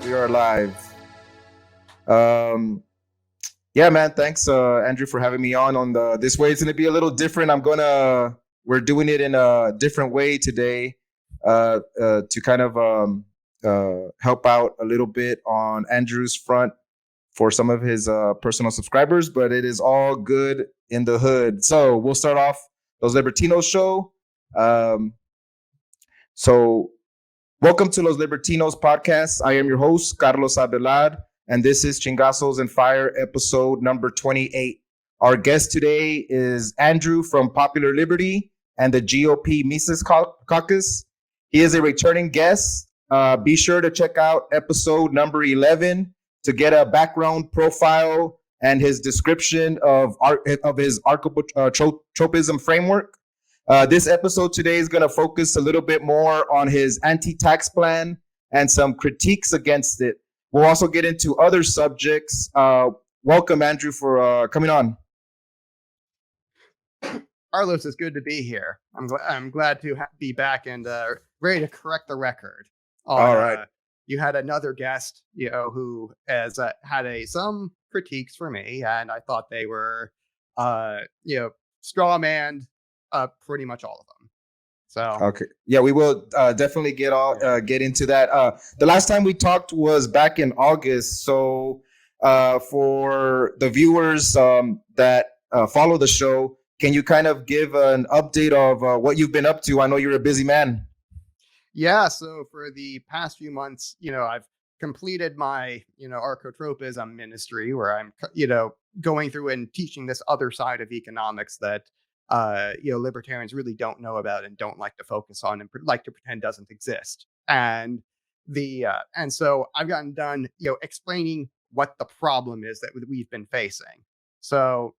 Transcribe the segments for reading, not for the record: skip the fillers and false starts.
We are live. Yeah, man. Thanks, Andrew, for having me on the this way. It's gonna be a little different. We're doing it in a different way today, to kind of help out a little bit on Andrew's front for some of his personal subscribers. But it is all good in the hood. So we'll start off Los Libertinos show. So welcome to Los Libertinos podcast. I am your host, Carlos Abelard, and this is Chingazos and Fire episode number 28. Our guest today is Andrew from Popular Liberty and the GOP Mises Caucus. He is a returning guest. Be sure to check out episode number 11 to get a background profile and his description of his archotropism framework. This episode today is going to focus a little bit more on his anti-tax plan and some critiques against it. We'll also get into other subjects. Welcome, Andrew, for coming on. Carlos, it's good to be here. I'm glad to be back and ready to correct the record. All right. You had another guest, who has had some critiques for me, and I thought they were, straw-manned pretty much all of them. So okay, yeah, we will definitely get into that. The last time we talked was back in August. So for the viewers that follow the show, can you kind of give an update of what you've been up to? I know you're a busy man. Yeah, so for the past few months, I've completed my, archotropism ministry, where I'm, going through and teaching this other side of economics that, libertarians really don't know about and don't like to focus on and like to pretend doesn't exist. And so I've gotten done, explaining what the problem is that we've been facing. So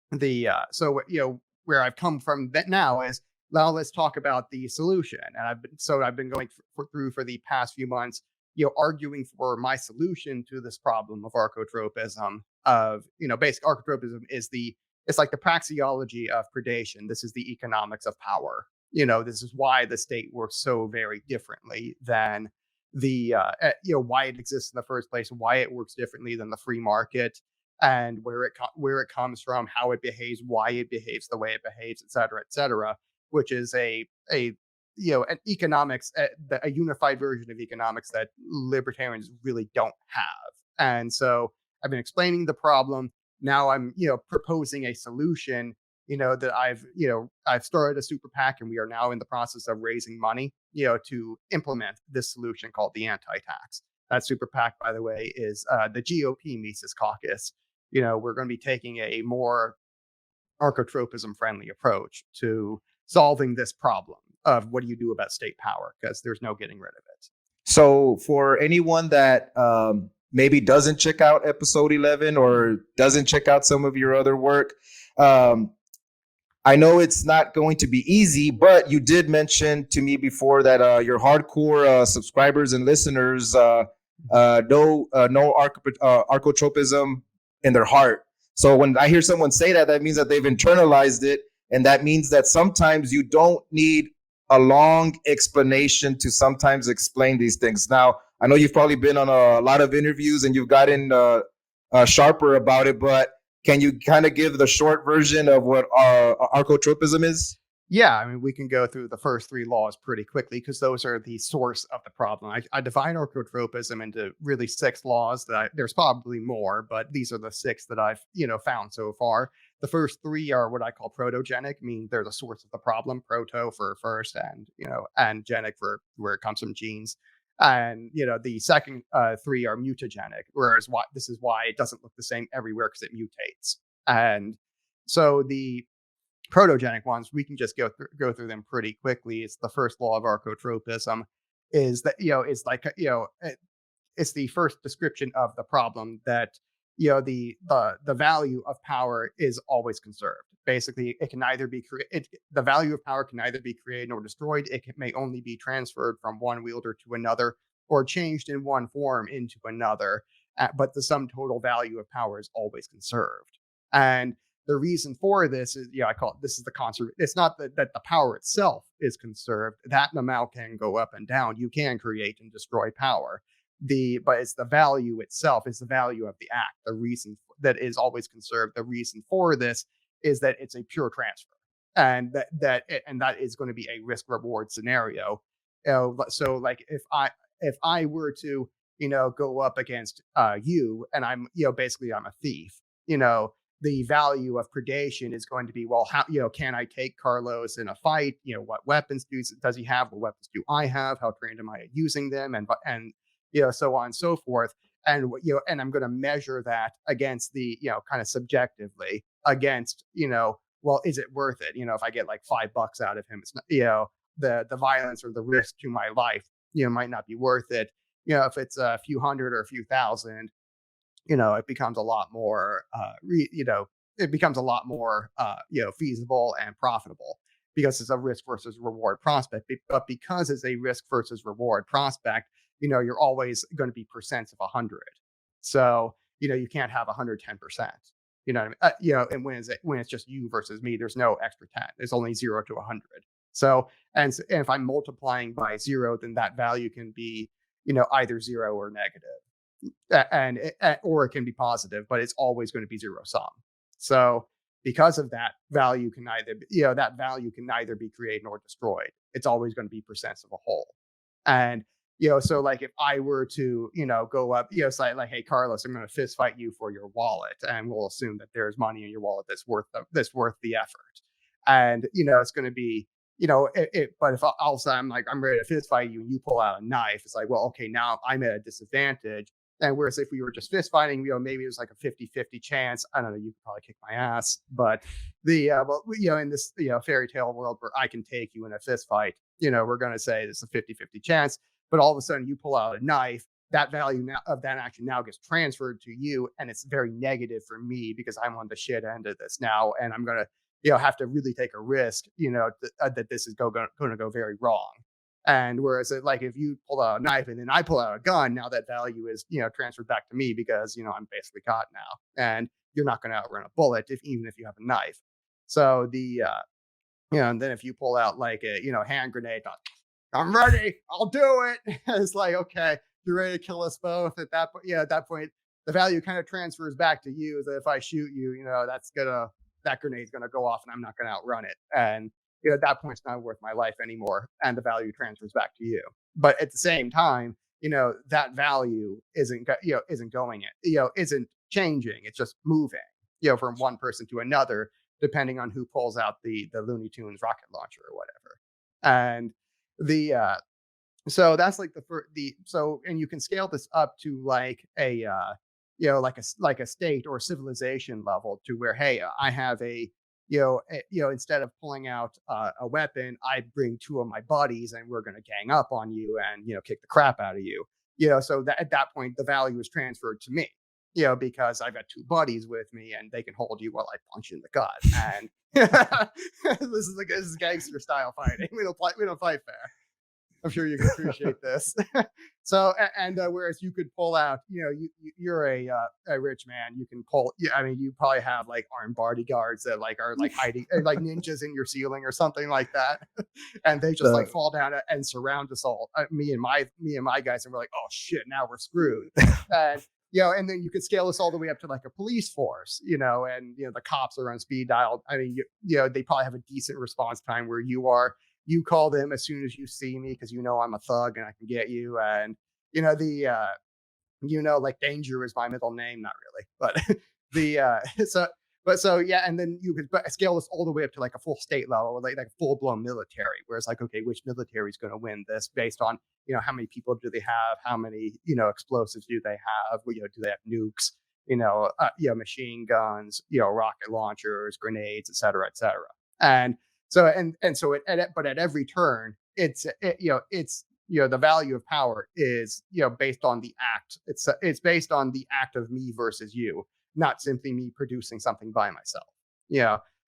where I've come from that now is, now let's talk about the solution. And I've been going through for the past few months, arguing for my solution to this problem of archotropism. Basic archotropism is it's like the praxeology of predation. This is the economics of power. This is why the state works so very differently than why it exists in the first place, why it works differently than the free market, and where it comes from, how it behaves, why it behaves the way it behaves, et cetera, which is an economics, a unified version of economics that libertarians really don't have. And so I've been explaining the problem. Now I'm, proposing a solution, that I've started a super PAC, and we are now in the process of raising money, to implement this solution called the anti-tax. That super PAC, by the way, is the GOP Mises Caucus. We're going to be taking a more archotropism friendly approach to solving this problem of what do you do about state power, because there's no getting rid of it. So for anyone that maybe doesn't check out episode 11 or doesn't check out some of your other work, I know it's not going to be easy, but you did mention to me before that your hardcore subscribers and listeners know archotropism in their heart. So when I hear someone say that, that means that they've internalized it, and that means that sometimes you don't need a long explanation to sometimes explain these things. Now, I know you've probably been on a lot of interviews and you've gotten sharper about it, but can you kind of give the short version of what archotropism is? Yeah, I mean, we can go through the first three laws pretty quickly because those are the source of the problem. I divide archotropism into really 6 laws. There's probably more, but these are the 6 that I've found so far. The first 3 are what I call protogenic, meaning they're the source of the problem. Proto for first, and genic for where it comes from genes. And the second 3 are mutagenic, whereas this is why it doesn't look the same everywhere, because it mutates. And so the protogenic ones, we can just go through them pretty quickly. It's the first law of archotropism, is that it's the first description of the problem that the value of power is always conserved. Basically, it can neither be the value of power can neither be created nor destroyed. It may only be transferred from one wielder to another, or changed in one form into another. But the sum total value of power is always conserved. And the reason for this is, I call it, this is the conservation. It's not that the power itself is conserved. That amount can go up and down. You can create and destroy power. but it's the value itself, is the value of the act. The reason that is always conserved. The reason for this is that it's a pure transfer, and that is going to be a risk reward scenario. So like if I were to go up against you, and I'm basically I'm a thief, the value of predation is going to be, well, how can I take Carlos in a fight? What weapons does he have? What weapons do I have? How trained am I at using them? And so on and so forth. And and I'm going to measure that against the kind of subjectively against well, is it worth it? If I get like $5 out of him, it's not, the violence or the risk to my life might not be worth it. If it's a few hundred or a few thousand, it becomes a lot more, it becomes a lot more, feasible and profitable because it's a risk versus reward prospect. But because it's a risk versus reward prospect, you're always going to be percents of 100. So, you can't have 110%. You know what I mean? And when it's just you versus me, there's no extra 10. There's only 0 to 100. So, and if I'm multiplying by 0, then that value can be, either 0 or negative. Or it can be positive, but it's always going to be zero sum. So because of that, value can neither be created nor destroyed. It's always going to be percents of a whole. And so like if I were to go up, say like, hey Carlos, I'm going to fist fight you for your wallet, and we'll assume that there's money in your wallet that's worth the effort, and it's going to be but if I'll say I'm ready to fist fight you and you pull out a knife, it's like, well, okay, now I'm at a disadvantage. And whereas if we were just fist fighting, maybe it was like a 50-50 chance. I don't know, you could probably kick my ass, but in this fairy tale world where I can take you in a fist fight, we're going to say it's a 50-50 chance. But all of a sudden you pull out a knife, that value now of that action now gets transferred to you, and it's very negative for me because I'm on the shit end of this now, and I'm going to have to really take a risk, that this is going to go very wrong. And whereas like if you pull out a knife and then I pull out a gun, now that value is transferred back to me because I'm basically caught now, and you're not going to outrun a bullet even if you have a knife. So and then if you pull out like a hand grenade, I'm ready, I'll do it. It's like, okay, you're ready to kill us both. At that point, at that point, the value kind of transfers back to you. That if I shoot you, that grenade's gonna go off, and I'm not gonna outrun it. And at that point, it's not worth my life anymore, and the value transfers back to you. But at the same time, that value isn't isn't changing. It's just moving, from one person to another, depending on who pulls out the Looney Tunes rocket launcher or whatever. And so that's like and you can scale this up to like a like a state or civilization level, to where, hey, I have instead of pulling out a weapon, I bring 2 of my buddies and we're going to gang up on you and kick the crap out of you. So that at that point the value is transferred to me, because I've got 2 buddies with me and they can hold you while I punch you in the gut. And this is gangster style fighting. We don't fight fair. I'm sure you can appreciate this. So, and whereas you could pull out, you're a rich man, you can pull. I mean, you probably have like armed bodyguards that like are like hiding, like ninjas in your ceiling or something like that, and they just like fall down and surround us all, me and my guys, and we're like, oh shit, now we're screwed. And and then you could scale this all the way up to like a police force, and the cops are on speed dial. I mean, they probably have a decent response time where you call them as soon as you see me because I'm a thug and I can get you. And like danger is my middle name, not really, but and then you could scale this all the way up to like a full state level, like a full blown military, where it's like, okay, which military is going to win this based on how many people do they have, how many explosives do they have, do they have nukes, machine guns, rocket launchers, grenades, et cetera, et cetera. And so but at every turn, it's the value of power is based on the act. It's based on the act of me versus you, not simply me producing something by myself.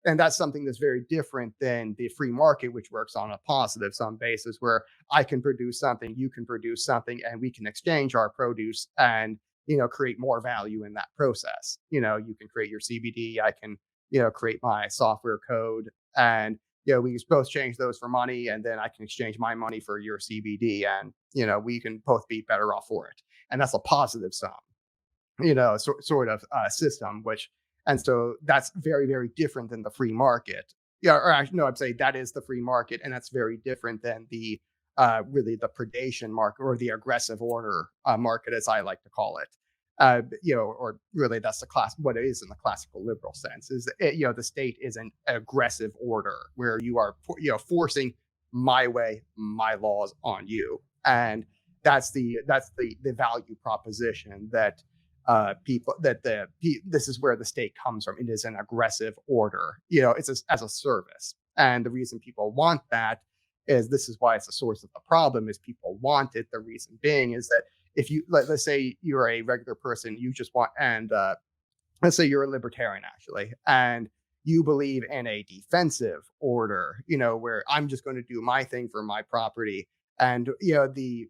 And that's something that's very different than the free market, which works on a positive sum basis, where I can produce something, you can produce something, and we can exchange our produce and create more value in that process. You can create your CBD, I can create my software code, and we both change those for money, and then I can exchange my money for your CBD, and we can both be better off for it. and that's a positive sum, sort of system, and so that's very, very different than the free market. Yeah, or actually, no, I'd say that is the free market, and that's very different than the really the predation market or the aggressive order market, as I like to call it. Or really that's what it is in the classical liberal sense is that the state is an aggressive order where you are forcing my way, my laws on you, and that's the value proposition that this is where the state comes from. It is an aggressive order. It's as a service, and the reason people want that is this is why it's a source of the problem. Is people want it. The reason being is that if you let's say you're a regular person, you just want, and let's say you're a libertarian actually, and you believe in a defensive order, where I'm just going to do my thing for my property. And the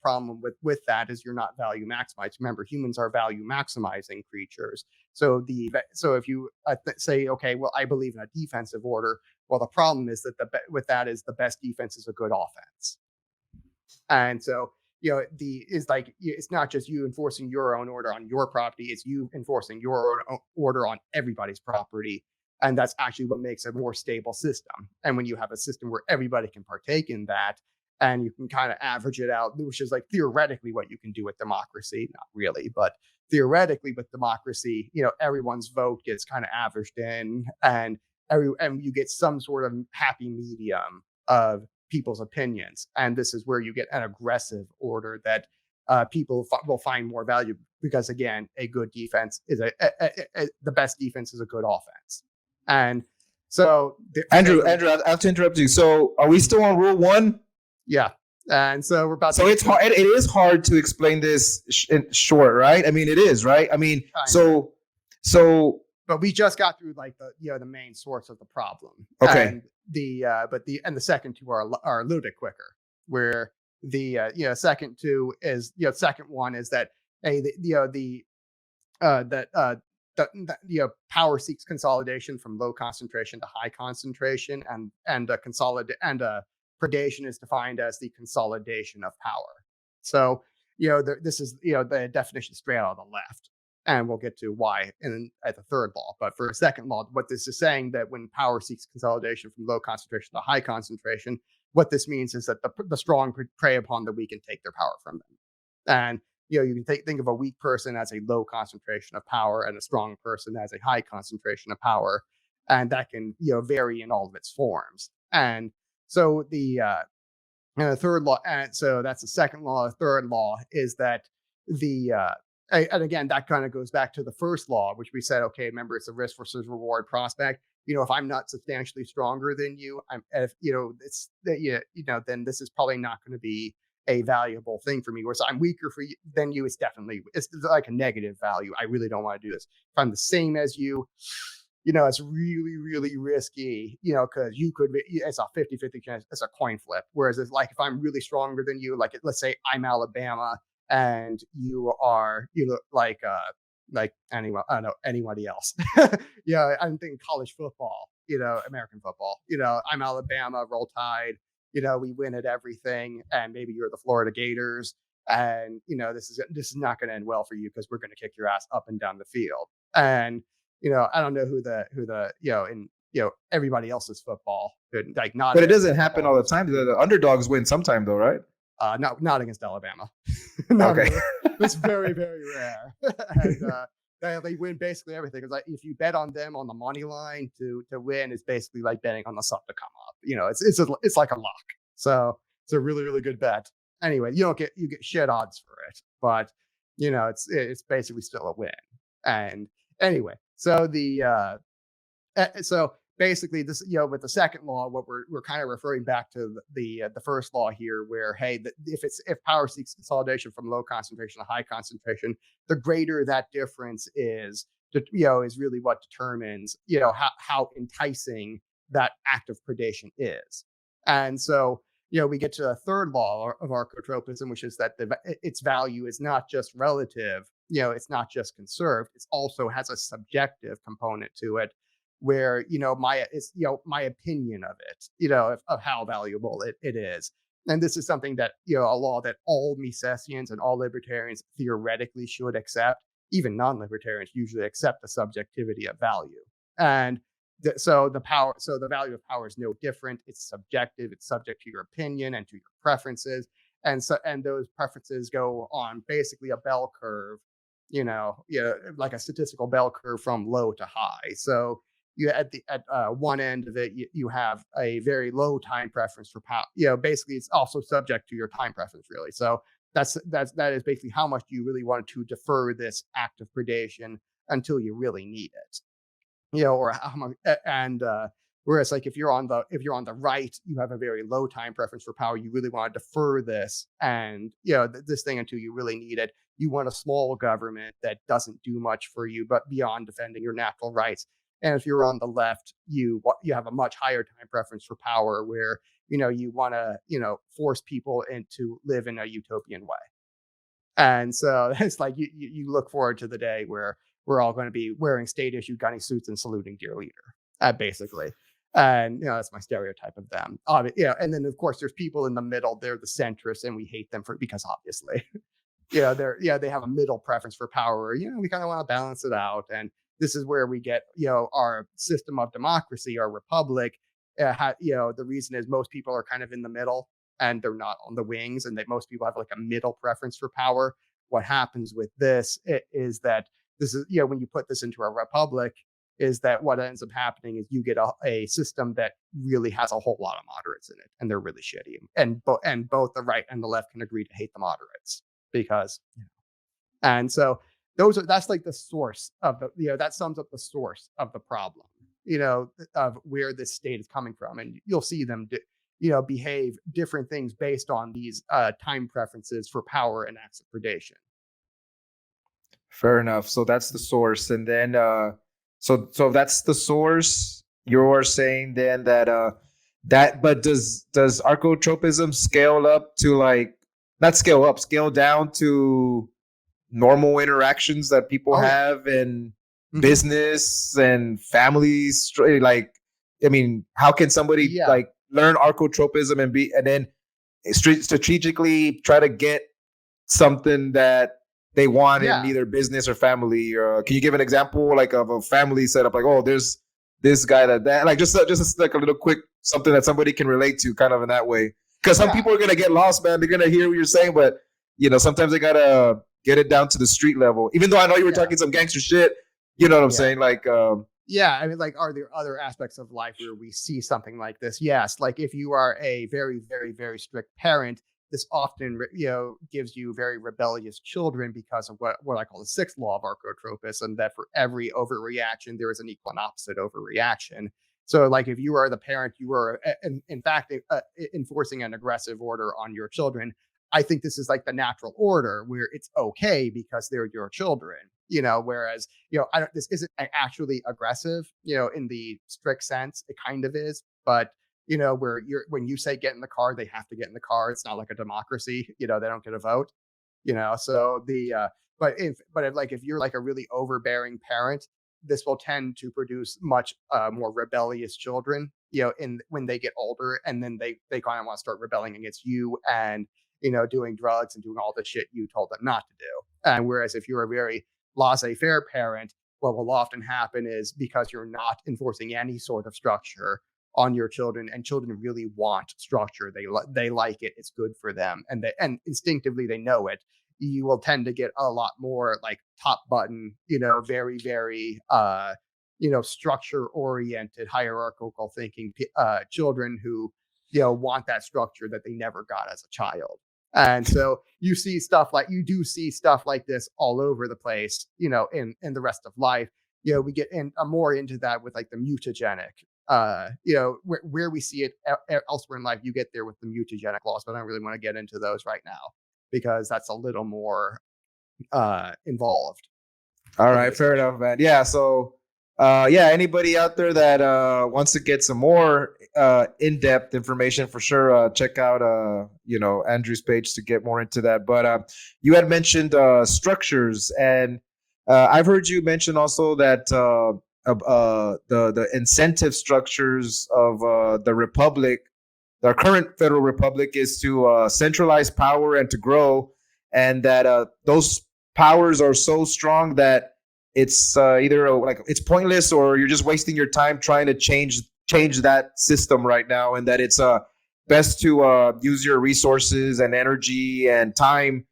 problem with that is you're not value maximized. Remember, humans are value maximizing creatures. So if you say, okay, well, I believe in a defensive order. Well, the problem is that the best defense is a good offense. And so it's not just you enforcing your own order on your property; it's you enforcing your own order on everybody's property. And that's actually what makes a more stable system. And when you have a system where everybody can partake in that, and you can kind of average it out, which is like theoretically what you can do with democracy, not really, but theoretically with democracy, everyone's vote gets kind of averaged in, and you get some sort of happy medium of people's opinions. And this is where you get an aggressive order that people will find more value, because again, a good defense is the best defense is a good offense. And so Andrew, I have to interrupt you. So are we still on rule 1? Yeah. And so we're about so it's hard. It is hard to explain this in short, right? I mean, it is, right? I mean, so but we just got through like the main source of the problem. Okay. And the second two are a little bit quicker, where the second two is second one is that power seeks consolidation from low concentration to high concentration, and predation is defined as the consolidation of power. So this is the definition straight out of the left, and we'll get to why at the third law. But for a second law, what this is saying, that when power seeks consolidation from low concentration to high concentration, what this means is that the strong prey upon the weak and take their power from them. And you can think of a weak person as a low concentration of power and a strong person as a high concentration of power, and that can vary in all of its forms. And so the third law, and so that's the second law. The third law is that and again, that kind of goes back to the first law, which we said, okay, remember, it's a risk versus reward prospect. If I'm not substantially stronger than you, then this is probably not going to be a valuable thing for me. Whereas I'm weaker than you, it's like a negative value. I really don't want to do this. If I'm the same as you, it's really, really risky, because it's a 50-50 chance, it's a coin flip. Whereas it's like, if I'm really stronger than you, like, let's say I'm Alabama and you look like anyone, I don't know, anybody else. I'm thinking college football, American football, I'm Alabama, Roll Tide, we win at everything. And maybe you're the Florida Gators, and, this is not going to end well for you, because we're going to kick your ass up and down the field. And, I don't know who in everybody else's football, like, not. But it doesn't happen all the time. The underdogs win sometime, though, right? Not against Alabama. Okay. It's very, very rare. And they win basically everything. It's like, if you bet on them on the money line to win, it's basically like betting on the sun to come up. It's like a lock. So it's a really, really good bet. Anyway, you get shit odds for it, but it's basically still a win. And anyway, so so basically, this, with the second law, what we're kind of referring back to the first law here, where, hey, if power seeks consolidation from low concentration to high concentration, the greater that difference is really what determines how enticing that act of predation is. And so we get to the third law of archotropism, which is that its value is not just relative, it's not just conserved, it also has a subjective component to it, where my opinion of it, of how valuable it is And this is something that, a law that all Misesians and all libertarians theoretically should accept. Even non-libertarians usually accept the subjectivity of value. And so the value of power is no different. It's subjective. It's subject to your opinion and to your preferences. And those preferences go on basically a bell curve, like a statistical bell curve from low to high. So you at one end of it, you have a very low time preference for power. Basically, it's also subject to your time preference, really. So that is basically how much you really want to defer this act of predation until you really need it. Or how much. And whereas, like, if you're on the right, you have a very low time preference for power. You really want to defer this and this thing until you really need it. You want a small government that doesn't do much for you, but beyond defending your natural rights. And if you're on the left, you have a much higher time preference for power, where you want to force people to live in a utopian way. And so it's like you look forward to the day where we're all going to be wearing state-issued gunny suits and saluting dear leader, basically. And that's my stereotype of them. And then of course there's people in the middle. They're the centrists, and we hate them because obviously, they have a middle preference for power. We kind of want to balance it out. And this is where we get, our system of democracy, our republic. The reason is most people are kind of in the middle, and they're not on the wings, and that most people have like a middle preference for power. What happens with this is that this is, when you put this into a republic, is that what ends up happening is you get a system that really has a whole lot of moderates in it, and they're really shitty. And both the right and the left can agree to hate the moderates because, and so that's like the source of the, that sums up the source of the problem, of where this state is coming from. And you'll see them, behave different things based on these time preferences for power and acts of predation. Fair enough. So that's the source. And then, so that's the source. You're saying then but does archotropism scale up to not scale up, scale down to normal interactions that people have in business and families? How can somebody learn archotropism and then strategically try to get something that they want in either business or family? Can you give an example of a family setup? There's this guy that just like a little quick something that somebody can relate to, kind of in that way. Because some people are gonna get lost, man. They're gonna hear what you're saying, but sometimes they gotta get it down to the street level. Even though I know you were talking some gangster shit, you know what I'm saying? Are there other aspects of life where we see something like this? Yes. Like if you are a very, very, very strict parent, this often, gives you very rebellious children because of what I call the sixth law of Archotropism, that for every overreaction, there is an equal and opposite overreaction. So like if you are the parent, you are in fact enforcing an aggressive order on your children. I think this is like the natural order where it's okay because they're your children, whereas, this isn't actually aggressive, in the strict sense. It kind of is, but when you say get in the car, they have to get in the car. It's not like a democracy, they don't get a vote, so if you're like a really overbearing parent, this will tend to produce much more rebellious children, when they get older, and then they kind of want to start rebelling against you and, doing drugs and doing all the shit you told them not to do. And whereas if you're a very laissez-faire parent, what will often happen is because you're not enforcing any sort of structure on your children, and children really want structure, they like it, it's good for them, and instinctively they know it, you will tend to get a lot more like top button, very, very structure oriented, hierarchical thinking children who want that structure that they never got as a child. And so you do see stuff like this all over the place, in the rest of life. We get more into that with like the mutagenic, where we see it elsewhere in life. You get there with the mutagenic laws, but I don't really want to get into those right now because that's a little more involved. All right, fair enough, man. Yeah, so anybody out there that wants to get some more in-depth information, for sure, check out Andrew's page to get more into that. But you had mentioned structures, and I've heard you mention also that the incentive structures of the republic our current federal republic is to centralize power and to grow, and that those powers are so strong that it's either like it's pointless or you're just wasting your time trying to change that system right now, and that it's best to use your resources and energy and time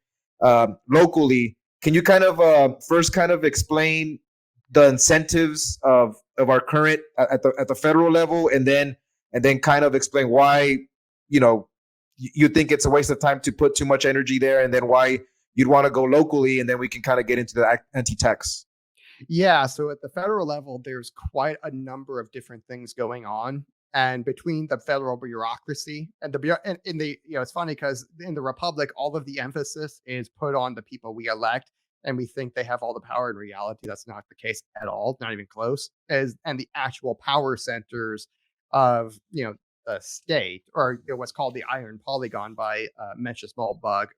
locally. Can you kind of first kind of explain the incentives of our current at the federal level, and then kind of explain why you know you think it's a waste of time to put too much energy there, and then why you'd want to go locally, and then we can kind of get into the anti-tax. Yeah, so at the federal level, there's quite a number of different things going on. And between the federal bureaucracy and and in the, it's funny because in the republic, all of the emphasis is put on the people we elect, and we think they have all the power. In reality, that's not the case at all, not even close. And the actual power centers of, the state, or what's called the Iron Polygon by Mencius Moldbug,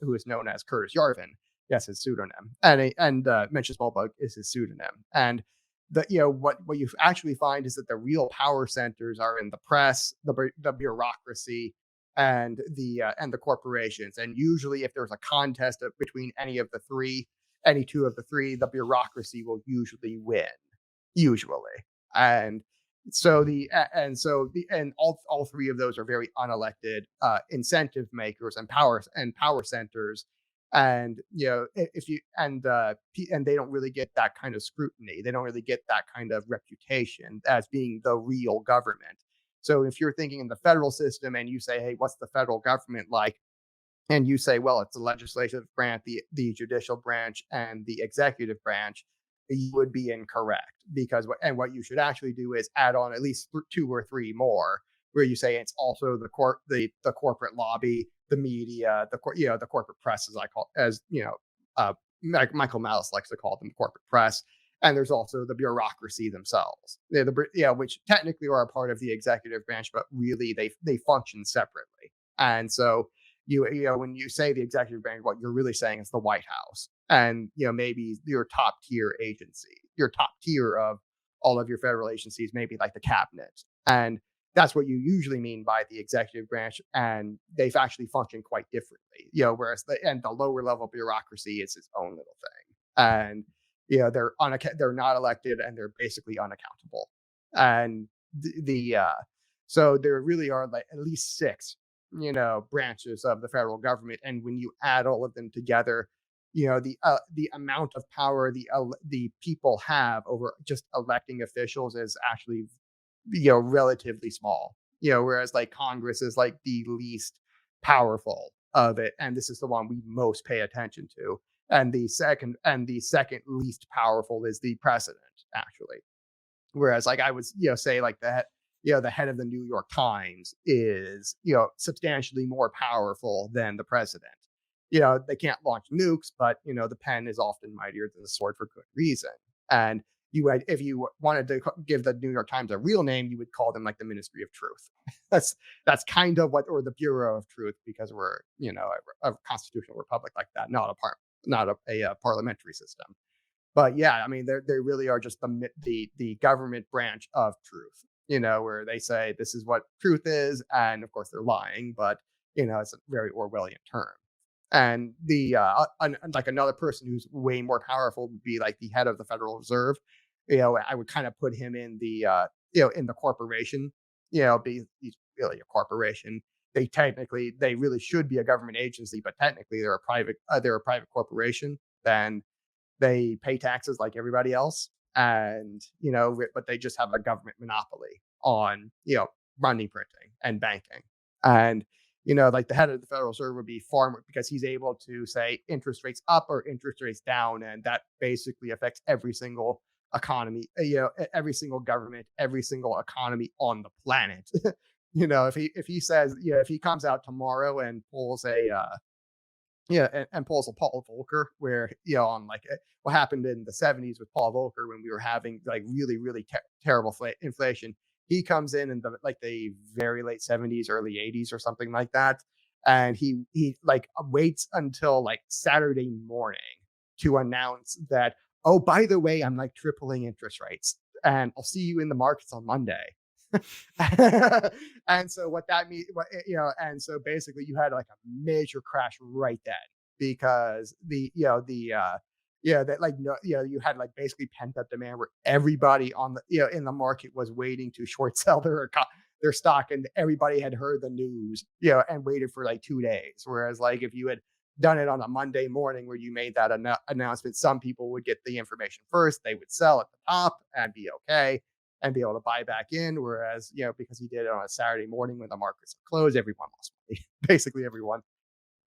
who is known as Curtis Yarvin. Yes, his pseudonym, and Mencius Moldbug is his pseudonym. And what you actually find is that the real power centers are in the press, the bureaucracy, and the corporations. And usually, if there's a contest between any two of the three, the bureaucracy will usually win. Usually, and all three of those are very unelected incentive makers and power centers. And if you and they don't really get that kind of scrutiny, they don't really get that kind of reputation as being the real government. So if you're thinking in the federal system and you say, hey, what's the federal government like, and you say, well, it's the legislative branch, the judicial branch, and the executive branch, you would be incorrect, because what you should actually do is add on at least two or three more, where you say it's also the corporate lobby, the media, the corporate press, Michael Malice likes to call them, corporate press. And there's also the bureaucracy themselves, which technically are a part of the executive branch, but really they function separately. And so when you say the executive branch, what you're really saying is the White House, and maybe your top tier agency, your top tier of all of your federal agencies, maybe like the cabinet. And that's what you usually mean by the executive branch, and they've actually functioned quite differently. Whereas the lower level bureaucracy is its own little thing, and they're not elected, and they're basically unaccountable. And so there really are like at least six branches of the federal government, and when you add all of them together, the amount of power the people have over just electing officials is actually relatively small. Whereas like Congress is like the least powerful of it, and this is the one we most pay attention to. And the second least powerful is the president, actually. Whereas like I would say like that, the head of the New York Times is substantially more powerful than the president. They can't launch nukes, but the pen is often mightier than the sword for good reason. And if you wanted to give the New York Times a real name, you would call them like the Ministry of Truth. that's kind of or the Bureau of Truth, because we're a constitutional republic like that, not a parliamentary system. But yeah, I mean, they really are just the government branch of truth. Where they say this is what truth is, and of course they're lying, but it's a very Orwellian term. And like another person who's way more powerful would be like the head of the Federal Reserve. I would kind of put him in the in the corporation. He's really a corporation. They really should be a government agency, but technically they're a private corporation. Then they pay taxes like everybody else, and but they just have a government monopoly on money printing and banking. And like the head of the Federal Reserve would be far more, because he's able to say interest rates up or interest rates down, and that basically affects every single economy, every single government, every single economy on the planet. If he says, if he comes out tomorrow and pulls and pulls a Paul Volcker, where on like what happened in the 70s with Paul Volcker when we were having like really really terrible inflation. He comes in the very late 70s, early 80s or something like that, and he like waits until like Saturday morning to announce that, oh, by the way, I'm like tripling interest rates, and I'll see you in the markets on Monday. And so what that means, and so basically you had like a major crash right then, because you had like basically pent up demand where everybody on the in the market was waiting to short sell their stock, and everybody had heard the news, and waited for like 2 days. Whereas like if you had done it on a Monday morning where you made that announcement, some people would get the information first, they would sell at the top and be okay and be able to buy back in. Whereas, because he did it on a Saturday morning when the markets are closed, everyone lost money. Basically everyone.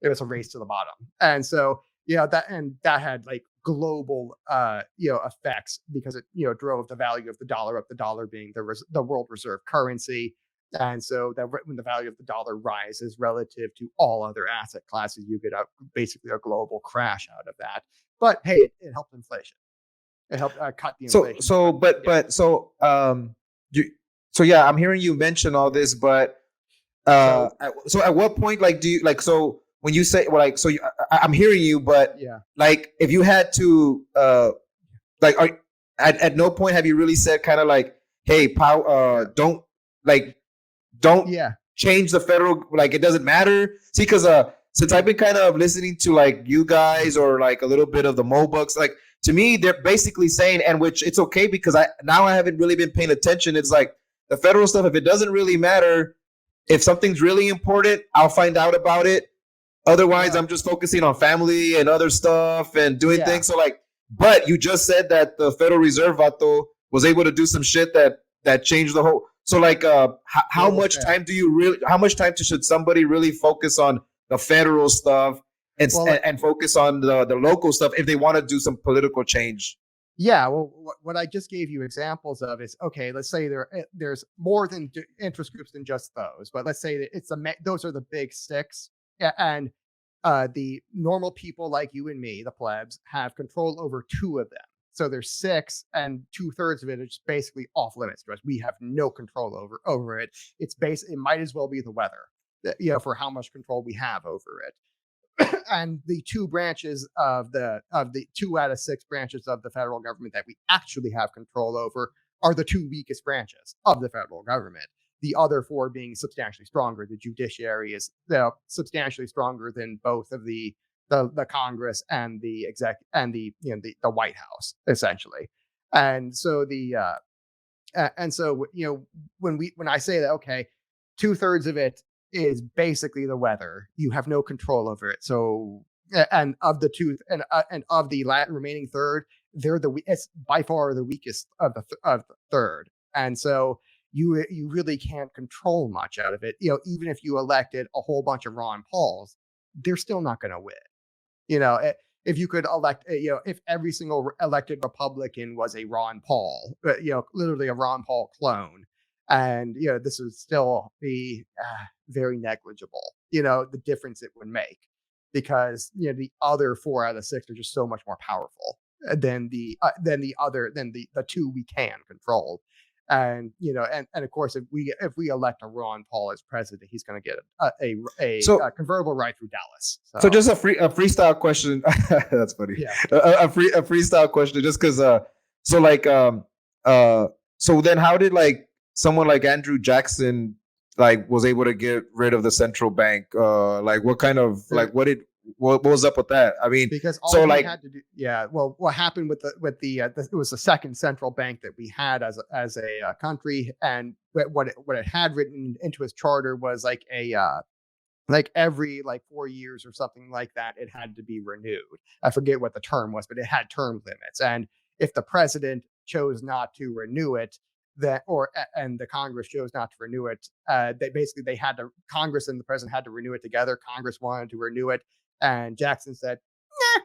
It was a race to the bottom. And so, that had like global, effects, because it, drove the value of the dollar up, the dollar being the world reserve currency. And so that when the value of the dollar rises relative to all other asset classes, you get basically a global crash out of that. But hey, it helped inflation. It helped cut the inflation. Yeah, I'm hearing you mention all this, but so at what point, like, do you like, so when you say, well, like, so I'm hearing you, but like, if you had to, like, at no point have you really said kind of like, hey, don't change the federal, like, it doesn't matter. See, because since I've been kind of listening to like you guys or like a little bit of the Mobucks, like, to me, they're basically saying, and which it's okay, because I haven't really been paying attention. It's like the federal stuff, if it doesn't really matter, if something's really important, I'll find out about it. Otherwise, I'm just focusing on family and other stuff and doing things. So like, but you just said that the Federal Reserve, Vato, was able to do some shit that changed the whole. So like, how much time should somebody really focus on the federal stuff and focus on the local stuff if they want to do some political change? Yeah, well, what I just gave you examples of is, okay, let's say there's more than interest groups than just those, but let's say that those are the big six, and the normal people like you and me, the plebs, have control over two of them. So there's six, and 2/3 of it is basically off limits to us. We have no control over it. It might as well be the weather, for how much control we have over it. And the two branches of the 2 out of 6 branches of the federal government that we actually have control over are the 2 weakest branches of the federal government. The other 4 being substantially stronger. The judiciary is substantially stronger than both of the Congress and the the White House, essentially. And so when I say that, okay, 2/3 of it is basically the weather. You have no control over it. So, and of the remaining third, it's by far the weakest of the third. And so you really can't control much out of it. Even if you elected a whole bunch of Ron Pauls, they're still not going to win. If you could elect, if every single elected Republican was a Ron Paul, literally a Ron Paul clone, and this would still be very negligible, the difference it would make, because the other 4 out of 6 are just so much more powerful than the 2 we can control. And and of course, if we elect a Ron Paul as president, he's going to get a convertible ride through Dallas. So just a freestyle question. That's funny. Yeah. A freestyle question, just because so then how did like someone like Andrew Jackson like was able to get rid of the central bank? Like what kind of what was up with that? I mean, because all we had to do, well, what happened with it was the second central bank that we had as a country, and what it had written into its charter was like every 4 years or something like that, it had to be renewed. I forget what the term was, but it had term limits, and if the president chose not to renew it, and the Congress chose not to renew it, Congress and the president had to renew it together. Congress wanted to renew it, and Jackson said, nah.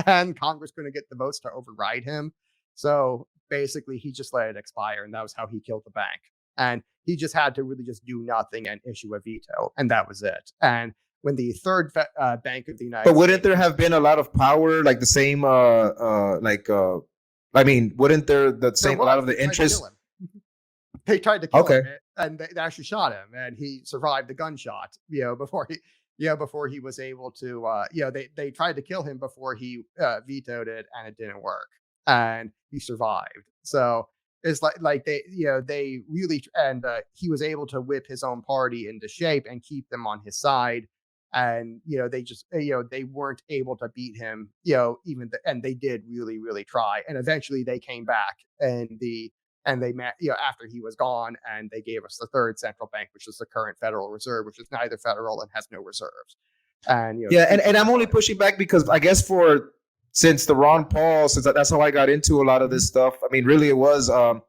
And Congress couldn't get the votes to override him. So basically he just let it expire, and that was how he killed the bank. And he just had to really just do nothing and issue a veto, and that was it. And when the third Bank of the United States... But wouldn't there have been a lot of power, like the same, I mean, wouldn't there a lot of the interest... They tried to kill him, and they actually shot him, and he survived the gunshot, before he was able to, they tried to kill him before he vetoed it, and it didn't work, and he survived. So It's like they really, and he was able to whip his own party into shape and keep them on his side. And they just they weren't able to beat him, and they did really, really try. And eventually they came back, and they met, after he was gone, and they gave us the third central bank, which is the current Federal Reserve, which is neither federal and has no reserves. And and I'm only pushing back because I guess since the Ron Paul, since that's how I got into a lot of this stuff. I mean, really, it was, I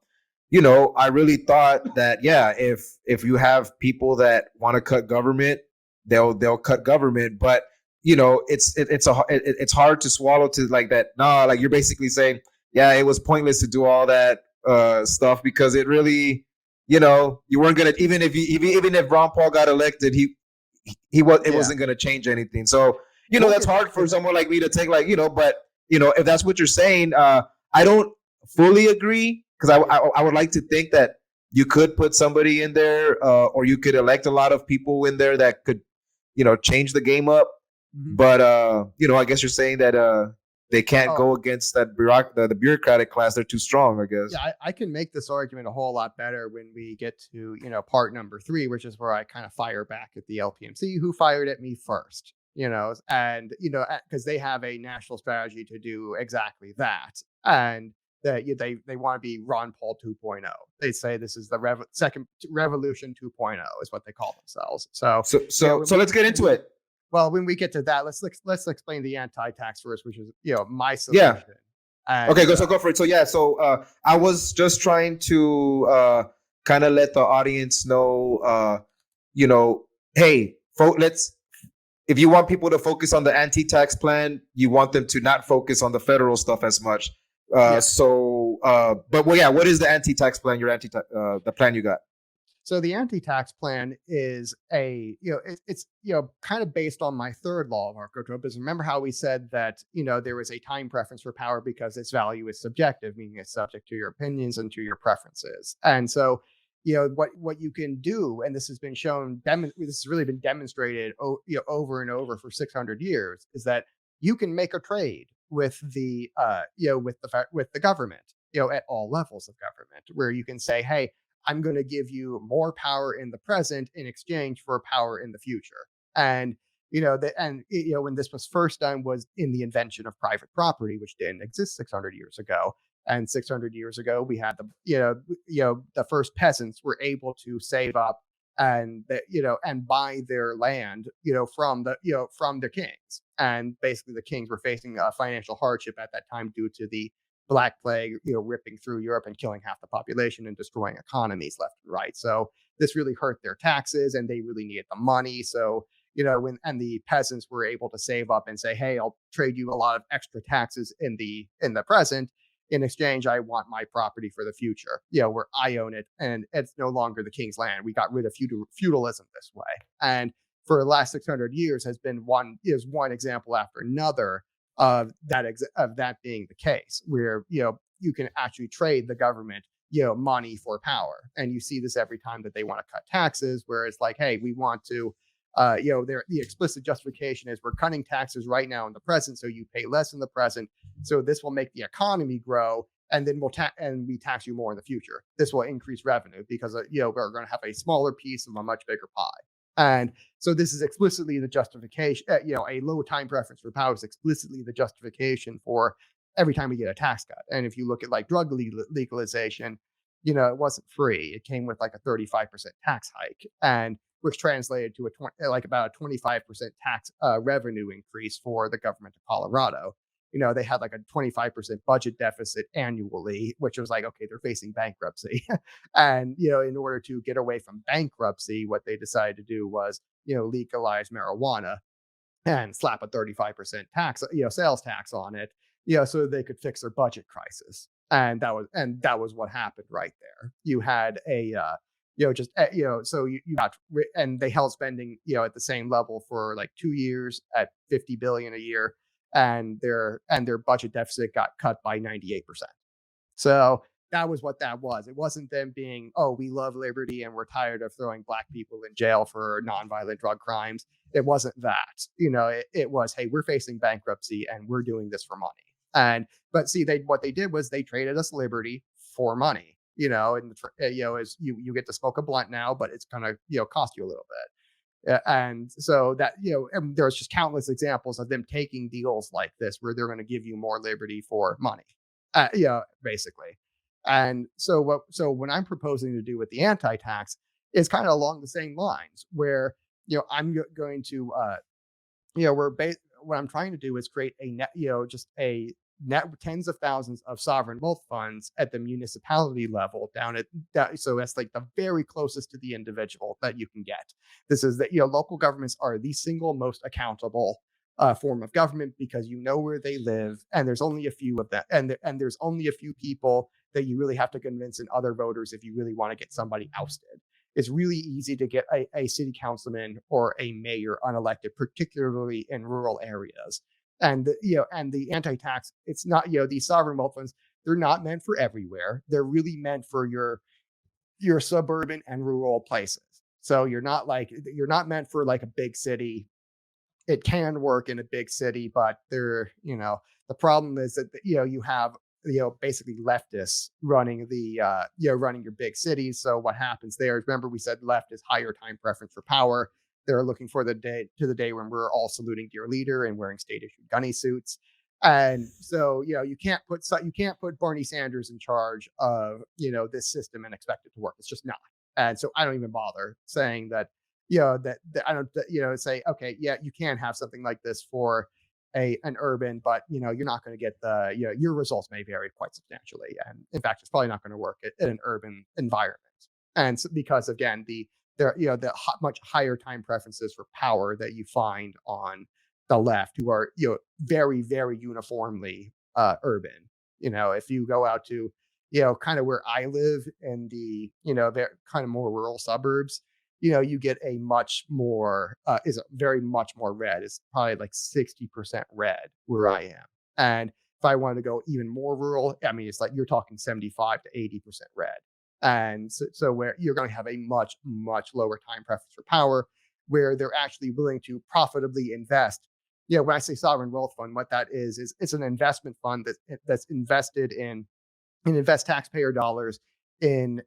really thought that, if you have people that want to cut government, they'll cut government, but it's hard to swallow to like that. Nah, like you're basically saying, it was pointless to do all that stuff because it really, you weren't gonna, even if Ron Paul got elected, it wasn't gonna change anything. So that's hard for someone like me to take, like, but if that's what you're saying, I don't fully agree, because I would like to think that you could put somebody in there, or you could elect a lot of people in there that could, change the game up. Mm-hmm. But I guess you're saying that they can't go against that the bureaucratic class. They're too strong, I guess. Yeah, I can make this argument a whole lot better when we get to part number 3, which is where I kind of fire back at the LPMC, who fired at me first. And because they have a national strategy to do exactly that, and that they want to be Ron Paul 2.0. They say this is the second revolution 2.0 is what they call themselves. So let's get into it. Well, when we get to that, let's explain the anti-tax first, which is my solution. Yeah. And, okay, go for it. So I was just trying to kind of let the audience know, hey, if you want people to focus on the anti-tax plan, you want them to not focus on the federal stuff as much. What is the anti-tax plan? The plan you got? So the anti-tax plan is it's kind of based on my third law of Archotropism. Remember how we said that there is a time preference for power because its value is subjective, meaning it's subject to your opinions and to your preferences. And so what you can do, and this has been shown, this has really been demonstrated over and over for 600 years, is that you can make a trade with the government, at all levels of government, where you can say, hey, I'm going to give you more power in the present in exchange for power in the future. And when this was first done was in the invention of private property, which didn't exist 600 years ago. And 600 years ago, we had the first peasants were able to save up and buy their land from their kings. And basically, the kings were facing a financial hardship at that time due to the Black Plague, ripping through Europe and killing half the population and destroying economies left and right. So this really hurt their taxes, and they really needed the money. So and the peasants were able to save up and say, hey, I'll trade you a lot of extra taxes in the present. In exchange, I want my property for the future, where I own it, and it's no longer the king's land. We got rid of feudalism this way. And for the last 600 years has been one example after another of that being the case, where you can actually trade the government money for power. And you see this every time that they want to cut taxes, where it's like, hey, we want to the explicit justification is we're cutting taxes right now in the present, so you pay less in the present, so this will make the economy grow, and then we tax you more in the future. This will increase revenue because we're going to have a smaller piece of a much bigger pie. And so this is explicitly the justification. A low time preference for power is explicitly the justification for every time we get a tax cut. And if you look at like drug legalization, it wasn't free. It came with like a 35% tax hike, and which translated to about a 25% tax revenue increase for the government of Colorado. They had like a 25% budget deficit annually, which was like, okay, they're facing bankruptcy. And, in order to get away from bankruptcy, what they decided to do was, legalize marijuana and slap a 35% tax, sales tax on it, so they could fix their budget crisis. And that was what happened right there. You had so you got, and they held spending, at the same level for like 2 years at $50 billion a year. And their budget deficit got cut by 98%. So that was what that was. It wasn't them being, oh, we love liberty and we're tired of throwing Black people in jail for nonviolent drug crimes. It wasn't that. It was, hey, we're facing bankruptcy and we're doing this for money. But see, what they did was they traded us liberty for money. and as you get to smoke a blunt now, but it's gonna cost you a little bit. And so that and there's just countless examples of them taking deals like this where they're going to give you more liberty for money, basically. And so what I'm proposing to do with the anti-tax is kind of along the same lines, where I'm going to what I'm trying to do is create a net, just a net tens of thousands of sovereign wealth funds at the municipality level down at that. So that's like the very closest to the individual that you can get. This is that, local governments are the single most accountable form of government, because you know where they live, and there's only a few of them, and there's only a few people that you really have to convince, and other voters, if you really want to get somebody ousted. It's really easy to get a city councilman or a mayor unelected, particularly in rural areas. And the anti-tax, it's not, these sovereign wealth funds, they're not meant for everywhere. They're really meant for your suburban and rural places. So you're not meant for like a big city. It can work in a big city, but the problem is that you have basically leftists running running your big cities. So what happens there? Remember, we said left is higher time preference for power. They're looking for the day when we're all saluting your leader and wearing state issued gunny suits. And so you can't put Bernie Sanders in charge of this system and expect it to work. It's just not. And so I don't even bother saying that that I don't say, okay, yeah, you can have something like this for an urban, but you're not going to get your results may vary quite substantially, and in fact it's probably not going to work in an urban environment. And so, because again, the much higher time preferences for power that you find on the left, who are very, very uniformly urban. If you go out to kind of where I live in the kind of more rural suburbs, you get a much more is very much more red. It's probably like 60% red where I am. And if I wanted to go even more rural, I mean, it's like you're talking 75 to 80% red. And so where you're going to have a much, much lower time preference for power, where they're actually willing to profitably invest. When I say sovereign wealth fund, what that is it's an investment fund that's invested in and invest taxpayer dollars in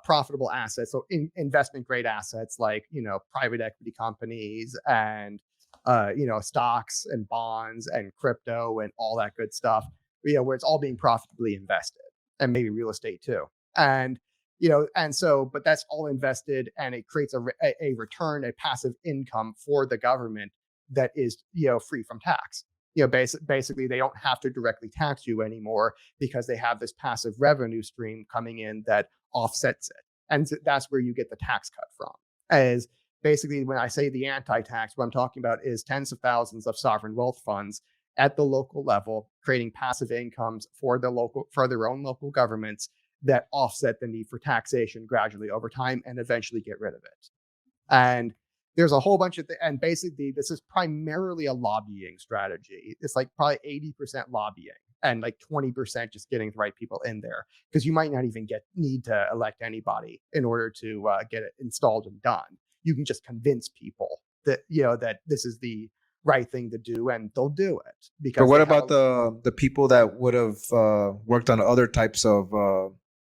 profitable assets, so in investment grade assets like private equity companies and stocks and bonds and crypto and all that good stuff, where it's all being profitably invested, and maybe real estate too. And but that's all invested, and it creates a return, a passive income for the government that is free from tax. Basically they don't have to directly tax you anymore, because they have this passive revenue stream coming in that offsets it. And so that's where you get the tax cut from. As basically, when I say the anti-tax, what I'm talking about is tens of thousands of sovereign wealth funds at the local level, creating passive incomes for their own local governments that offset the need for taxation gradually over time and eventually get rid of it. And there's a whole bunch of and basically this is primarily a lobbying strategy. It's like probably 80% lobbying and like 20% just getting the right people in there, because you might not even need to elect anybody in order to get it installed and done. You can just convince people that that this is the right thing to do, and they'll do it. Because but what about the people that would have worked on other types of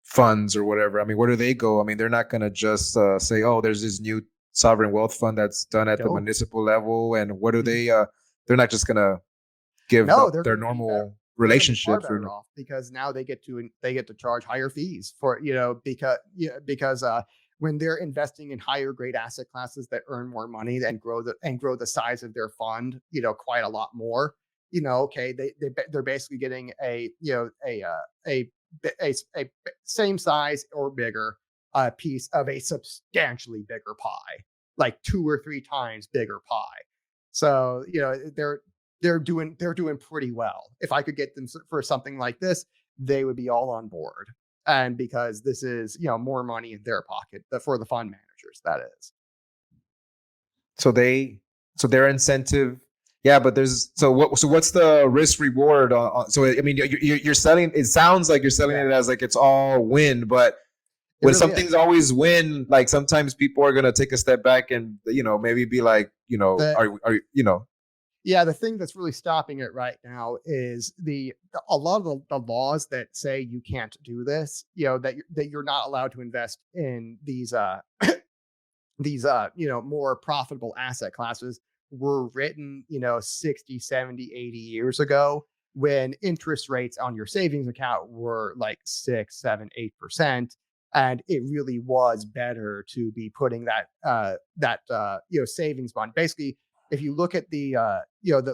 funds or whatever? I mean, where do they go? I mean, they're not going to just say, oh, there's this new sovereign wealth fund that's done at the municipal level, and what do they they're not just gonna give their normal relationship off, because now they get to charge higher fees for because when they're investing in higher grade asset classes that earn more money and grow the size of their fund quite a lot more, they're basically getting a same size or bigger piece of a substantially bigger pie, like 2 or 3 times bigger pie. So they're doing pretty well. If I could get them for something like this, they would be all on board. And because this is more money in their pocket for the fund managers, that is. So their incentive. Yeah, but what's the risk reward on? So I mean, you're selling. It sounds like you're selling it as like it's all win, but when really something's always win, like sometimes people are gonna take a step back and maybe be like, Yeah, the thing that's really stopping it right now is a lot of the laws that say you can't do this, that you're not allowed to invest in these more profitable asset classes were written 60, 70, 80 years ago, when interest rates on your savings account were like 6, 7, 8%. And it really was better to be putting that savings bond. Basically, if you look at the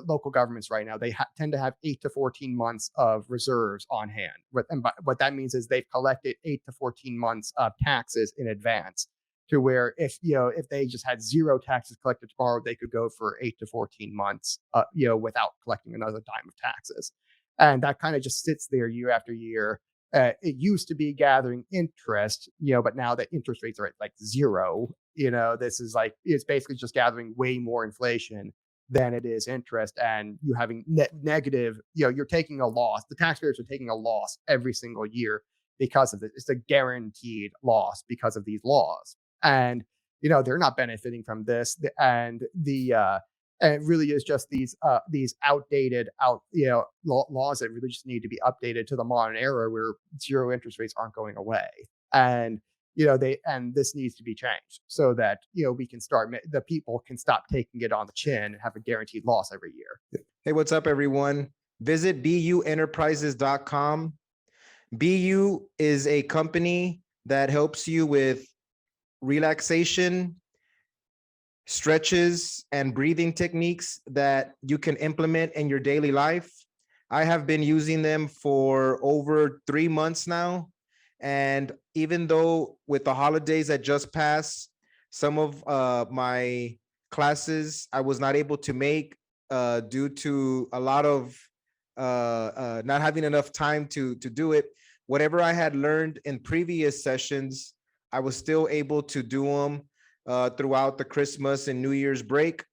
local governments right now, they tend to have 8 to 14 months of reserves on hand. What that means is they've collected 8 to 14 months of taxes in advance, to where if they just had zero taxes collected tomorrow, they could go for 8 to 14 months, without collecting another dime of taxes. And that kind of just sits there year after year. It used to be gathering interest, but now that interest rates are at like zero, this is like, it's basically just gathering way more inflation than it is interest. And you having negative, you're taking a loss. The taxpayers are taking a loss every single year because of this. It's a guaranteed loss because of these laws. And they're not benefiting from this. And it really is just these outdated laws that really just need to be updated to the modern era, where zero interest rates aren't going away. And this needs to be changed so that we can the people can stop taking it on the chin and have a guaranteed loss every year. Hey, what's up, everyone? Visit buenterprises.com. BU is a company that helps you with relaxation, stretches, and breathing techniques that you can implement in your daily life. I have been using them for over 3 months now. And even though with the holidays that just passed, some of my classes I was not able to make due to a lot of not having enough time to do it. Whatever I had learned in previous sessions, I was still able to do them throughout the Christmas and New Year's break.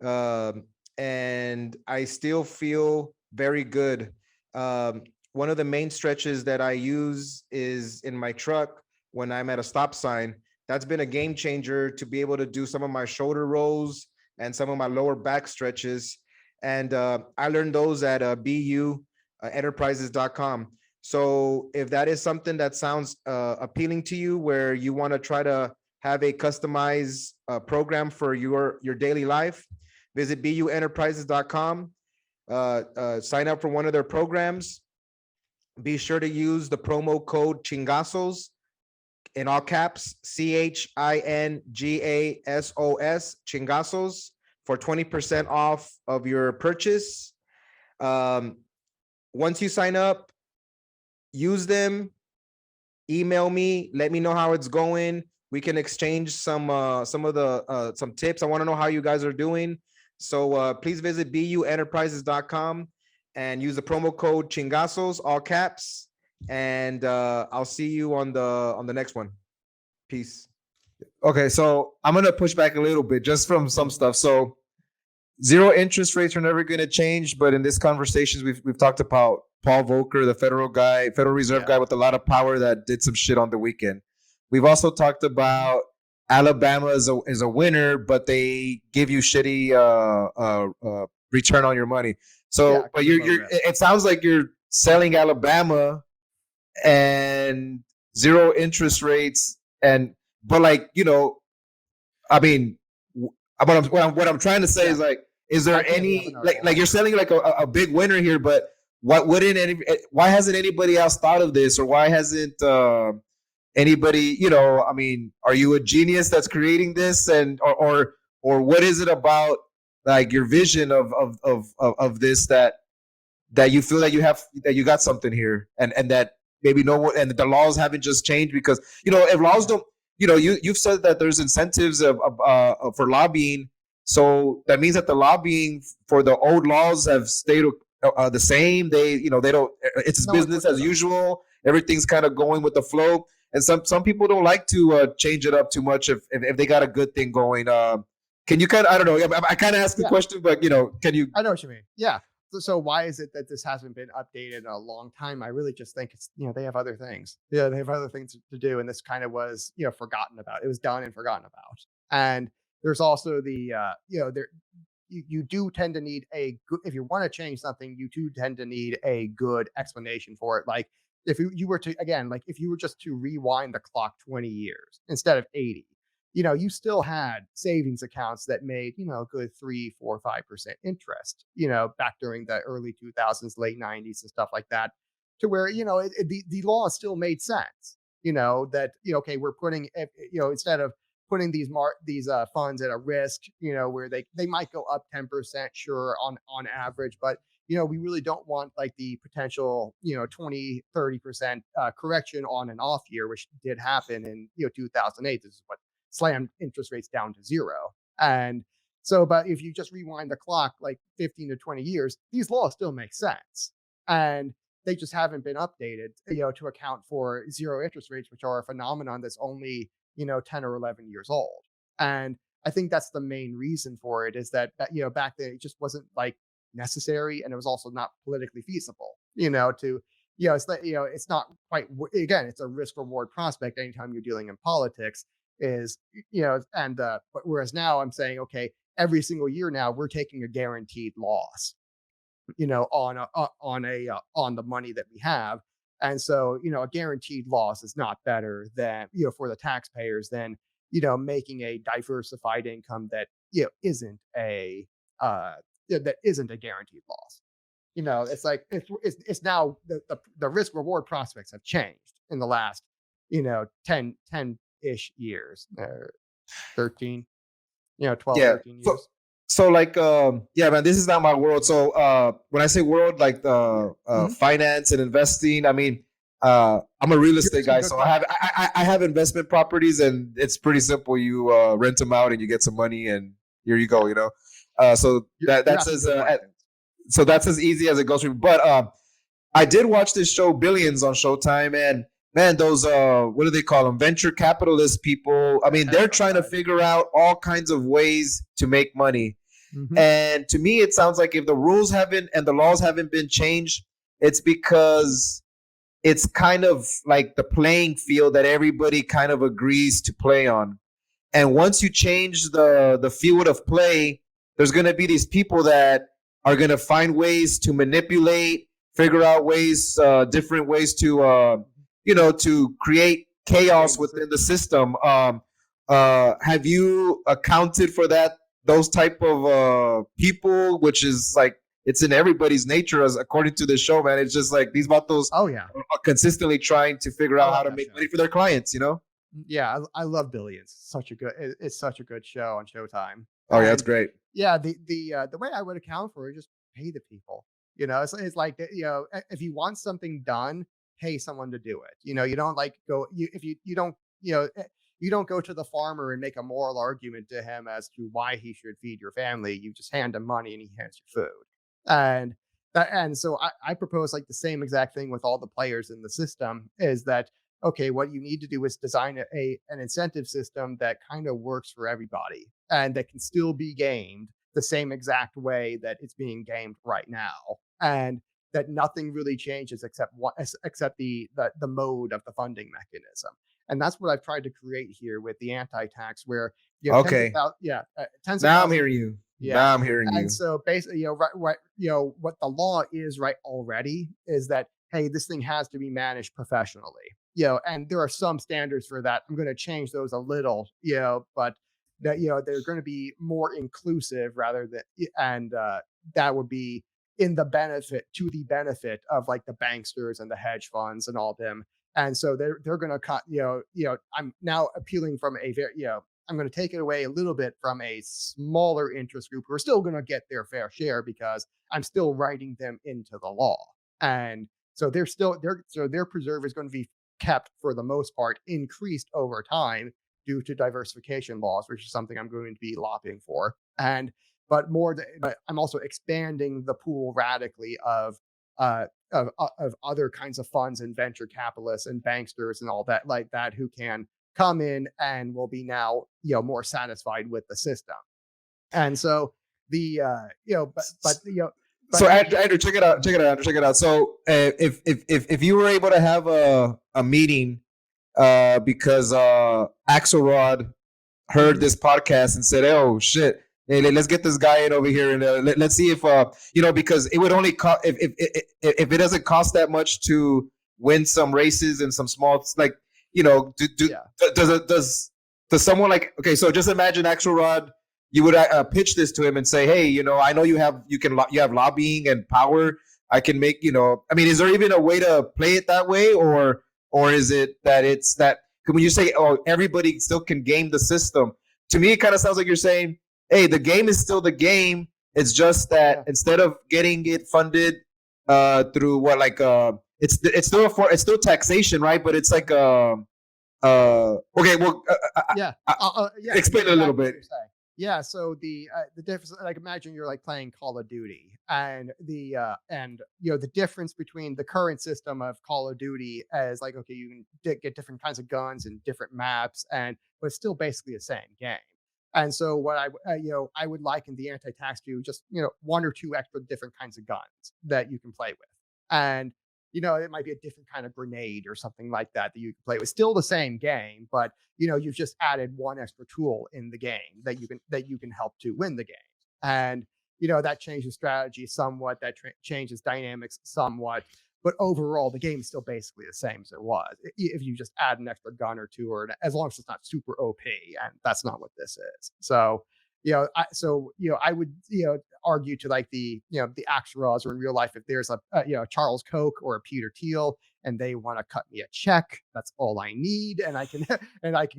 And I still feel very good. One of the main stretches that I use is in my truck when I'm at a stop sign. That's been a game changer to be able to do some of my shoulder rolls and some of my lower back stretches. And I learned those at buenterprises.com. So if that is something that sounds appealing to you, where you want to try to have a customized program for your daily life, visit buenterprises.com, sign up for one of their programs. Be sure to use the promo code Chingazos, in all caps, CHINGASOS, Chingazos, for 20% off of your purchase. Once you sign up, use them, email me, let me know how it's going. We can exchange some tips. I want to know how you guys are doing. So please visit buenterprises.com and use the promo code Chingazos, all caps. And I'll see you on the next one. Peace. Okay, so I'm gonna push back a little bit just from some stuff. So zero interest rates are never going to change, but in this conversation, we've talked about Paul Volcker, the Federal Reserve guy with a lot of power that did some shit on the weekend. We've also talked about Alabama is a winner, but they give you shitty return on your money. So, but it sounds like you're selling Alabama and zero interest rates, but like I mean, what I'm trying to say is like, is there any like you're selling like a big winner here, but why hasn't anybody else thought of this, or why hasn't anybody, I mean, are you a genius that's creating this, and or what is it about like your vision of this that you feel that you got something here, and that maybe and the laws haven't just changed? Because if laws don't, you've said that there's incentives for lobbying, so that means that the lobbying for the old laws have stayed the same. They don't. It's business as usual. Everything's kind of going with the flow, and some people don't like to change it up too much if they got a good thing going. Can you I don't know. I kind of asked the question, but can you? I know what you mean. Yeah. So why is it that this hasn't been updated in a long time? I really just think it's, they have other things. Yeah, they have other things to do. And this kind of was, forgotten about. It was done and forgotten about. And there's also you do tend to need a good, if you want to change something, you do tend to need a good explanation for it. Like if you were to, again, like if you were just to rewind the clock 20 years instead of 80, you still had savings accounts that made, a good 3, 4, 5% interest, back during the early 2000s, late 90s and stuff like that, to where, the law still made sense, that, okay, we're putting, instead of putting these funds at a risk, where they might go up 10%, sure, on average, but we really don't want like the potential 20, 30% correction on an off year, which did happen in 2008. This is what slammed interest rates down to zero. And so, but if you just rewind the clock like 15 to 20 years, these laws still make sense, and they just haven't been updated to account for zero interest rates, which are a phenomenon that's only 10 or 11 years old. And I think that's the main reason for it, is that back then it just wasn't like necessary, and it was also not politically feasible, to it's like, it's not quite, again, it's a risk reward prospect anytime you're dealing in politics, is and but whereas now I'm saying, okay, every single year now we're taking a guaranteed loss on the money that we have. And so, a guaranteed loss is not better than, for the taxpayers, than, making a diversified income that, isn't a guaranteed loss. It's like, it's now the risk reward prospects have changed in the last, 10-ish years, 13, 12, Yeah. 13 years. So like, yeah, man, this is not my world. So when I say world, like finance and investing, I mean, I'm a real estate guy, so I have investment properties, and it's pretty simple. You rent them out, and you get some money, and here you go. So that's as easy as it goes. But I did watch this show Billions on Showtime, and man, those what do they call them? Venture capitalist people. I mean, they're trying to figure out all kinds of ways to make money. Mm-hmm. And to me, it sounds like if the rules haven't and the laws haven't been changed, it's because it's kind of like the playing field that everybody kind of agrees to play on. And once you change the field of play, there's going to be these people that are going to find ways to manipulate, figure out ways, different ways to, to create chaos within the system. Have you accounted for those type of people, which is like, it's in everybody's nature, as according to the show, man. It's just like these vatos are consistently trying to figure out how to make money for their clients, Yeah, I love Billions. It's such a good show on Showtime. Oh, yeah, that's great. Yeah, the way I would account for it is just pay the people. It's like, if you want something done, pay someone to do it. You don't like go if you don't you don't go to the farmer and make a moral argument to him as to why he should feed your family. You just hand him money and he hands you food. And so I propose like the same exact thing with all the players in the system, is that, okay, what you need to do is design an incentive system that kind of works for everybody and that can still be gamed the same exact way that it's being gamed right now. And that nothing really changes except the mode of the funding mechanism. And that's what I've tried to create here with the anti-tax, where now I'm hearing you. Yeah, now I'm hearing you. And so basically, what the law is right already is that, hey, this thing has to be managed professionally. And there are some standards for that. I'm going to change those a little, but that they're going to be more inclusive rather than, and that would be to the benefit of like the banksters and the hedge funds and all them. And so they're going to cut, I'm now appealing from a very, I'm going to take it away a little bit from a smaller interest group who are still going to get their fair share because I'm still writing them into the law. And so their preserve is going to be kept for the most part, increased over time due to diversification laws, which is something I'm going to be lobbying for. But I'm also expanding the pool radically of other kinds of funds and venture capitalists and banksters and all that like that who can come in and will be now more satisfied with the system. And so so Andrew, check it out. So if you were able to have a meeting because Axelrod heard this podcast and said, oh shit, Hey, let's get this guy in over here, and let's see if because it would only cost if it doesn't cost that much to win some races and some small, like, does someone, like, okay, so just imagine Axelrod, you would pitch this to him and say, hey, I know you have lobbying and power. I can make, I mean, is there even a way to play it that way, or is it that it's that when you say, oh, everybody still can game the system? To me, it kind of sounds like you're saying, hey, the game is still the game. It's just that instead of getting it funded through what, like, it's still taxation, right? But it's like okay, well, explain it a little bit. Yeah, so the difference, like, imagine you're like playing Call of Duty, and the difference between the current system of Call of Duty as, like, okay, you can get different kinds of guns and different maps, but it's still basically the same game. And so what I would liken the anti-tax to just, one or two extra different kinds of guns that you can play with. And, it might be a different kind of grenade or something like that you can play with. Still the same game, but, you've just added one extra tool in the game that you can help to win the game. And, that changes strategy somewhat, that changes dynamics somewhat. But overall, the game is still basically the same as it was. If you just add an extra gun or two, or as long as it's not super OP, and that's not what this is. So, I would, argue to, like, the Axelrods, or in real life, if there's a Charles Koch or a Peter Thiel, and they want to cut me a check, that's all I need, and I can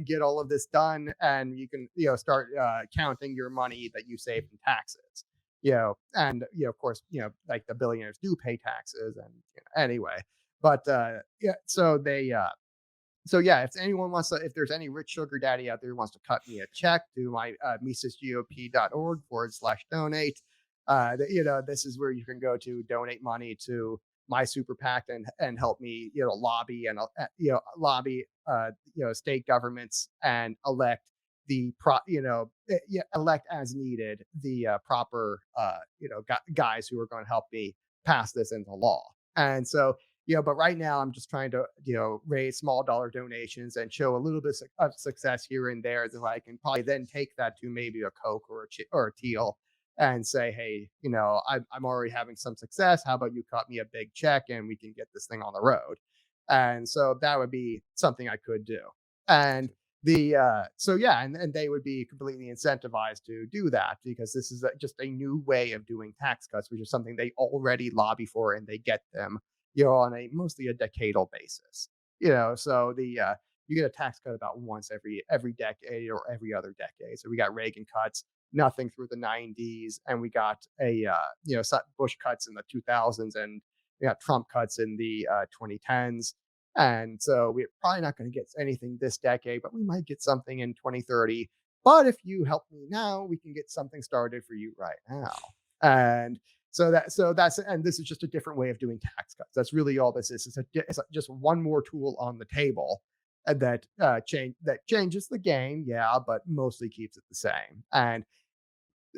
get all of this done, and you can start counting your money that you saved in taxes. And of course, like, the billionaires do pay taxes, and anyway, but if there's any rich sugar daddy out there who wants to cut me a check to my misesgop.org/donate, this is where you can go to donate money to my super PAC and help me, lobby and state governments and elect elect as needed the proper guys who are going to help me pass this into law. And so, but right now I'm just trying to raise small dollar donations and show a little bit of success here and there, that I can probably then take that to maybe a Coke or a Teal and say, hey, I'm already having some success. How about you cut me a big check and we can get this thing on the road? And so that would be something I could do. And and they would be completely incentivized to do that, because this is just a new way of doing tax cuts, which is something they already lobby for, and they get them, on a mostly a decadal basis. So you get a tax cut about once every decade or every other decade. So we got Reagan cuts, nothing through the 90s, and we got Bush cuts in the 2000s, and we got Trump cuts in the 2010s. And so we're probably not going to get anything this decade, but we might get something in 2030. But if you help me now, we can get something started for you right now. And this is just a different way of doing tax cuts. That's really all this is. It's just one more tool on the table that changes the game, but mostly keeps it the same. And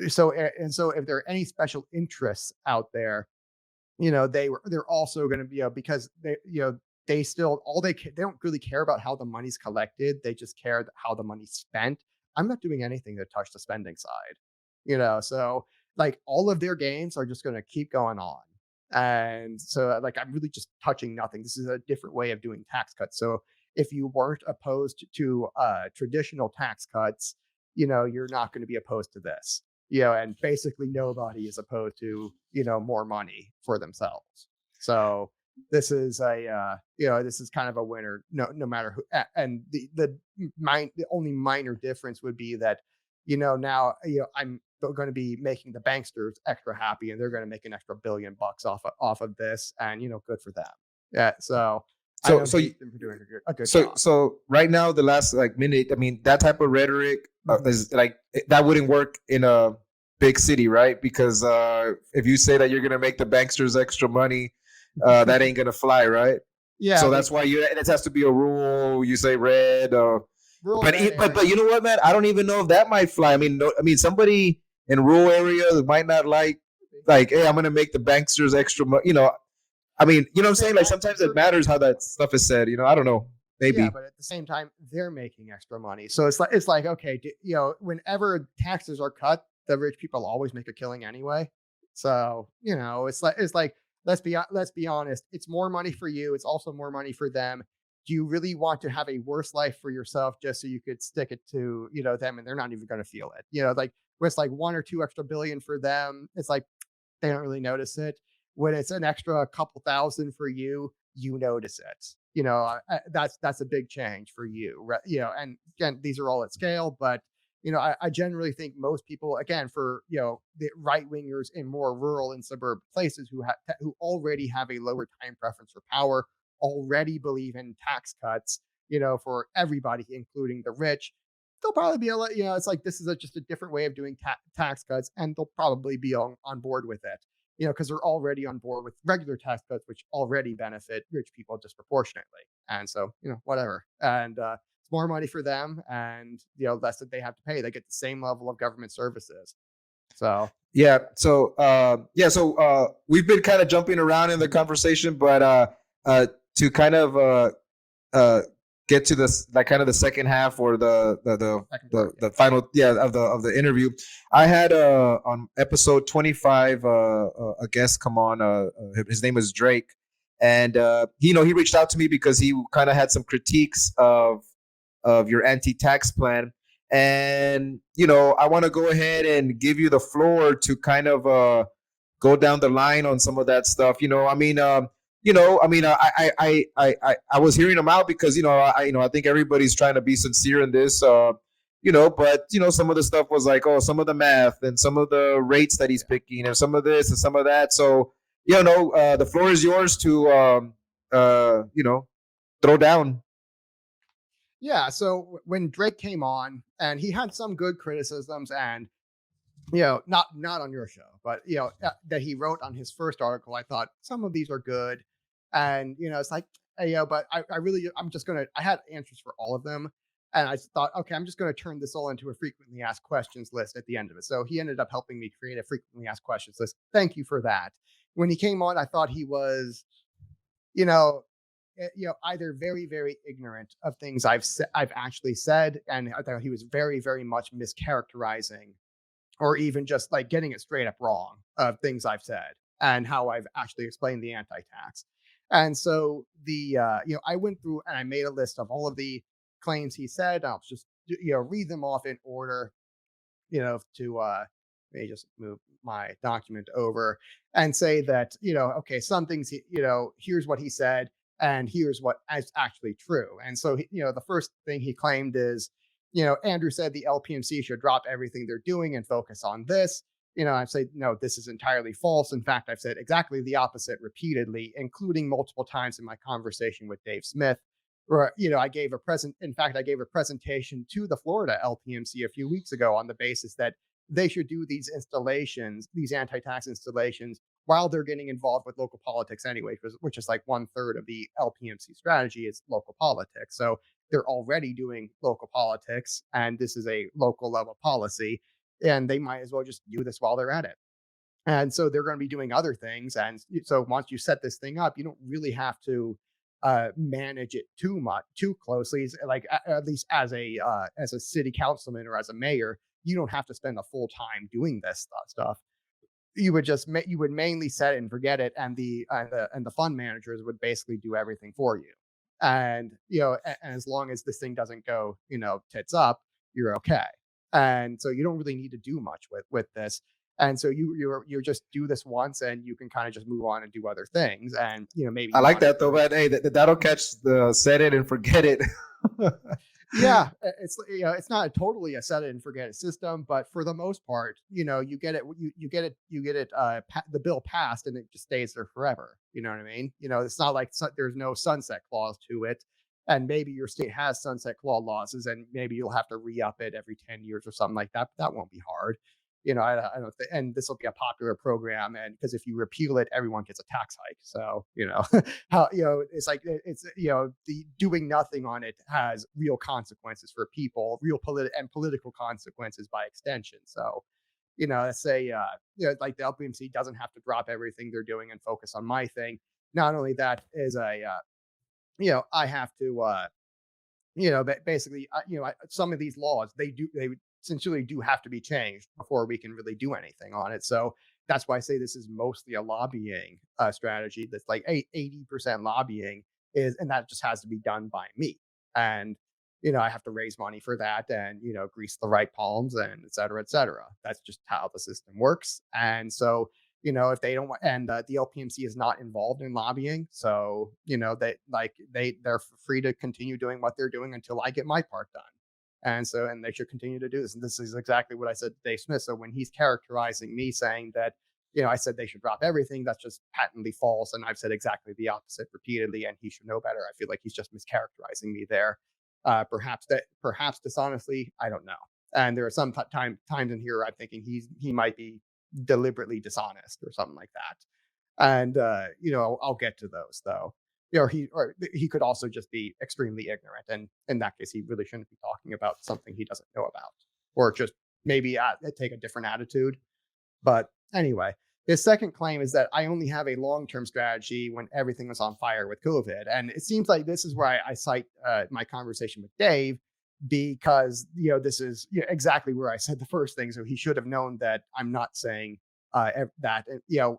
so if there are any special interests out there, they're also going to be, because they still they don't really care about how the money's collected. They just care how the money's spent. I'm not doing anything to touch the spending side, so, like, all of their games are just going to keep going on. And so, like, I'm really just touching nothing. This is a different way of doing tax cuts. So if you weren't opposed to traditional tax cuts, you're not going to be opposed to this, and basically nobody is opposed to, more money for themselves. So this is this is kind of a winner, no matter who. And the only minor difference would be that, now, I'm going to be making the banksters extra happy, and they're going to make an extra $1 billion off of this, and good for them. Yeah. So you're doing a good job. So right now, the last, like, minute, I mean, that type of rhetoric is, like, that wouldn't work in a big city, right? Because if you say that you're going to make the banksters extra money, that ain't gonna fly, right? Yeah. So that's why it has to be a rule. You say red, but you know what, man? I don't even know if that might fly. I mean, somebody in rural area might not like, hey, I'm gonna make the banksters extra money. I mean, what I'm saying? Like, sometimes it matters how that stuff is said. I don't know. Maybe. Yeah, but at the same time, they're making extra money. So it's like okay, whenever taxes are cut, the rich people always make a killing anyway. So, it's like let's be honest, it's more money for you, it's also more money for them. Do you really want to have a worse life for yourself just so you could stick it to, them, and they're not even going to feel it? Like when it's like 1 or 2 extra billion for them, it's like they don't really notice it. When it's an extra couple thousand for you, you notice it. That's a big change for you, right? And again, these are all at scale, but I generally think most people, again, for the right wingers in more rural and suburban places who already have a lower time preference for power, already believe in tax cuts, for everybody, including the rich. They'll probably be it's like this is just a different way of doing tax cuts, and they'll probably be on board with it. Because they're already on board with regular tax cuts, which already benefit rich people disproportionately. And so, whatever. And it's more money for them, and less that they have to pay. They get the same level of government services. So we've been kind of jumping around in the conversation, but to kind of get to this, like, kind of the second half, or the final of the interview, I had on episode 25 a guest come on. His name is Drake, and he reached out to me because he kind of had some critiques of your anti-tax plan. And I want to go ahead and give you the floor to kind of go down the line on some of that stuff. I was hearing him out because I think everybody's trying to be sincere in this. But some of the stuff was like, some of the math and some of the rates that he's picking and some of this and some of that. So the floor is yours to throw down. Yeah. So when Drake came on, and he had some good criticisms, and not on your show, but that he wrote on his first article, I thought some of these are good, and it's like, but I'm just gonna. I had answers for all of them, and I thought, okay, I'm just gonna turn this all into a frequently asked questions list at the end of it. So he ended up helping me create a frequently asked questions list. Thank you for that. When he came on, I thought he was, either very, very ignorant of things I've actually said, and I thought he was very, very much mischaracterizing, or even just like getting it straight up wrong of things I've said and how I've actually explained the anti-tax. And so I went through and I made a list of all of the claims he said. I'll just read them off in order, to let me just move my document over and say that, okay, some things, here's what he said, and here's what is actually true. And so, the first thing he claimed is, Andrew said the LPMC should drop everything they're doing and focus on this. I've said, no, this is entirely false. In fact, I've said exactly the opposite repeatedly, including multiple times in my conversation with Dave Smith, where, I gave a presentation to the Florida LPMC a few weeks ago on the basis that they should do these installations, these anti-tax installations, while they're getting involved with local politics anyway, which is like 1/3 of the LPMC strategy is local politics. So they're already doing local politics, and this is a local level policy, and they might as well just do this while they're at it. And so they're going to be doing other things. And so once you set this thing up, you don't really have to manage it too closely. Like at least as a city councilman or as a mayor, you don't have to spend a full time doing this stuff. You would mainly set it and forget it, and the fund managers would basically do everything for you. And as long as this thing doesn't go tits up, you're okay. And so you don't really need to do much with this. And so you're just do this once, and you can kind of just move on and do other things. And maybe I like that though, but hey, that'll catch the set it and forget it. Yeah, it's not totally a set it and forget it system, but for the most part, you get it, the bill passed, and it just stays there forever. You know what I mean? It's not like there's no sunset clause to it, and maybe your state has sunset clauses, and maybe you'll have to re-up it every 10 years or something like that. But that won't be hard. I don't think, and this will be a popular program, and because if you repeal it, everyone gets a tax hike. So, how, it's like, it's, the doing nothing on it has real consequences for people, real political consequences by extension. So, let's say, like the LPMC doesn't have to drop everything they're doing and focus on my thing. Not only that is I have to, basically, some of these laws, essentially do have to be changed before we can really do anything on it. So that's why I say this is mostly a lobbying strategy. That's like 80% lobbying and that just has to be done by me. And I have to raise money for that and grease the right palms and et cetera, et cetera. That's just how the system works. And so if they don't want, and the LPMC is not involved in lobbying, so they're free to continue doing what they're doing until I get my part done. And they should continue to do this. And this is exactly what I said to Dave Smith. So when he's characterizing me saying that, I said they should drop everything, that's just patently false. And I've said exactly the opposite repeatedly, and he should know better. I feel like he's just mischaracterizing me there. Perhaps dishonestly, I don't know. And there are some times in here I'm thinking he might be deliberately dishonest or something like that. And I'll get to those though. He could also just be extremely ignorant, and in that case, he really shouldn't be talking about something he doesn't know about, or just maybe take a different attitude. But anyway, his second claim is that I only have a long-term strategy when everything was on fire with COVID, and it seems like this is where I cite my conversation with Dave, because this is exactly where I said the first thing. So he should have known that I'm not saying that.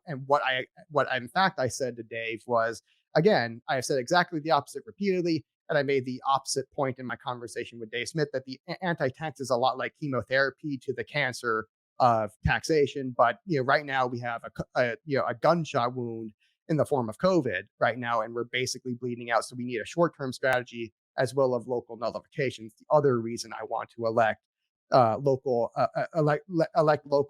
And what in fact I said to Dave was, again, I have said exactly the opposite repeatedly, and I made the opposite point in my conversation with Dave Smith, that the anti-tax is a lot like chemotherapy to the cancer of taxation. But right now we have a gunshot wound in the form of COVID right now, and we're basically bleeding out. So we need a short-term strategy as well as local nullifications. The other reason I want to elect local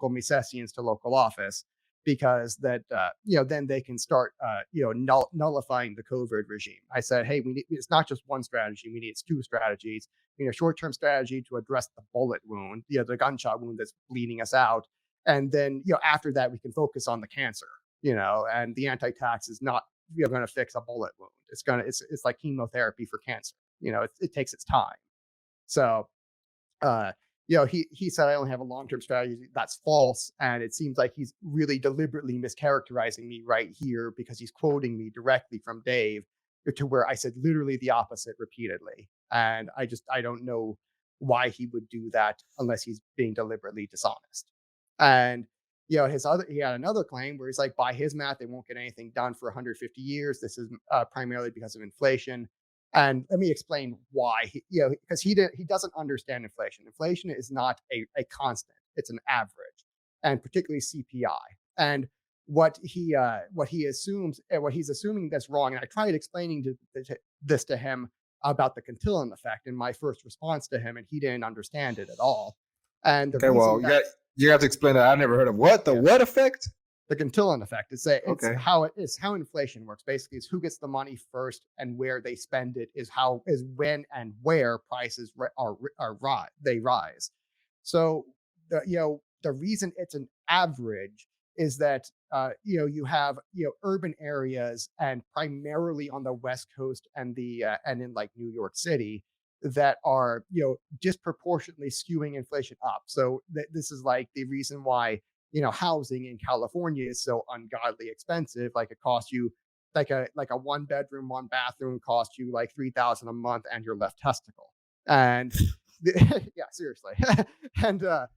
Misesians to local office, because that then they can start nullifying the COVID regime. I said, hey, it's not just one strategy. We need two strategies. We need a short-term strategy to address the bullet wound, the gunshot wound that's bleeding us out, and then after that we can focus on the cancer. And the anti-tax is not going to fix a bullet wound. It's like chemotherapy for cancer. It takes its time. So he said I only have a long-term strategy. That's false. And it seems like he's really deliberately mischaracterizing me right here, because he's quoting me directly from Dave, to where I said literally the opposite repeatedly. And I don't know why he would do that unless he's being deliberately dishonest. And he had another claim where he's like, by his math, they won't get anything done for 150 years. This is primarily because of inflation. And let me explain why. Because he doesn't understand inflation. Inflation is not a constant; it's an average, and particularly CPI. And what he's assuming that's wrong. And I tried explaining this to him about the Cantillon effect in my first response to him, and he didn't understand it at all. And you have to explain that. I've never heard of what effect? The Cantillon effect. It's how inflation works. Basically, it's who gets the money first and where they spend it is when and where prices rise. So the reason it's an average is that you have urban areas, and primarily on the West Coast and in like New York City, that are disproportionately skewing inflation up. So this is like the reason why housing in California is so ungodly expensive. Like it costs you like a 1-bedroom, 1-bathroom costs you like $3,000 a month and your left testicle. And yeah, seriously. And but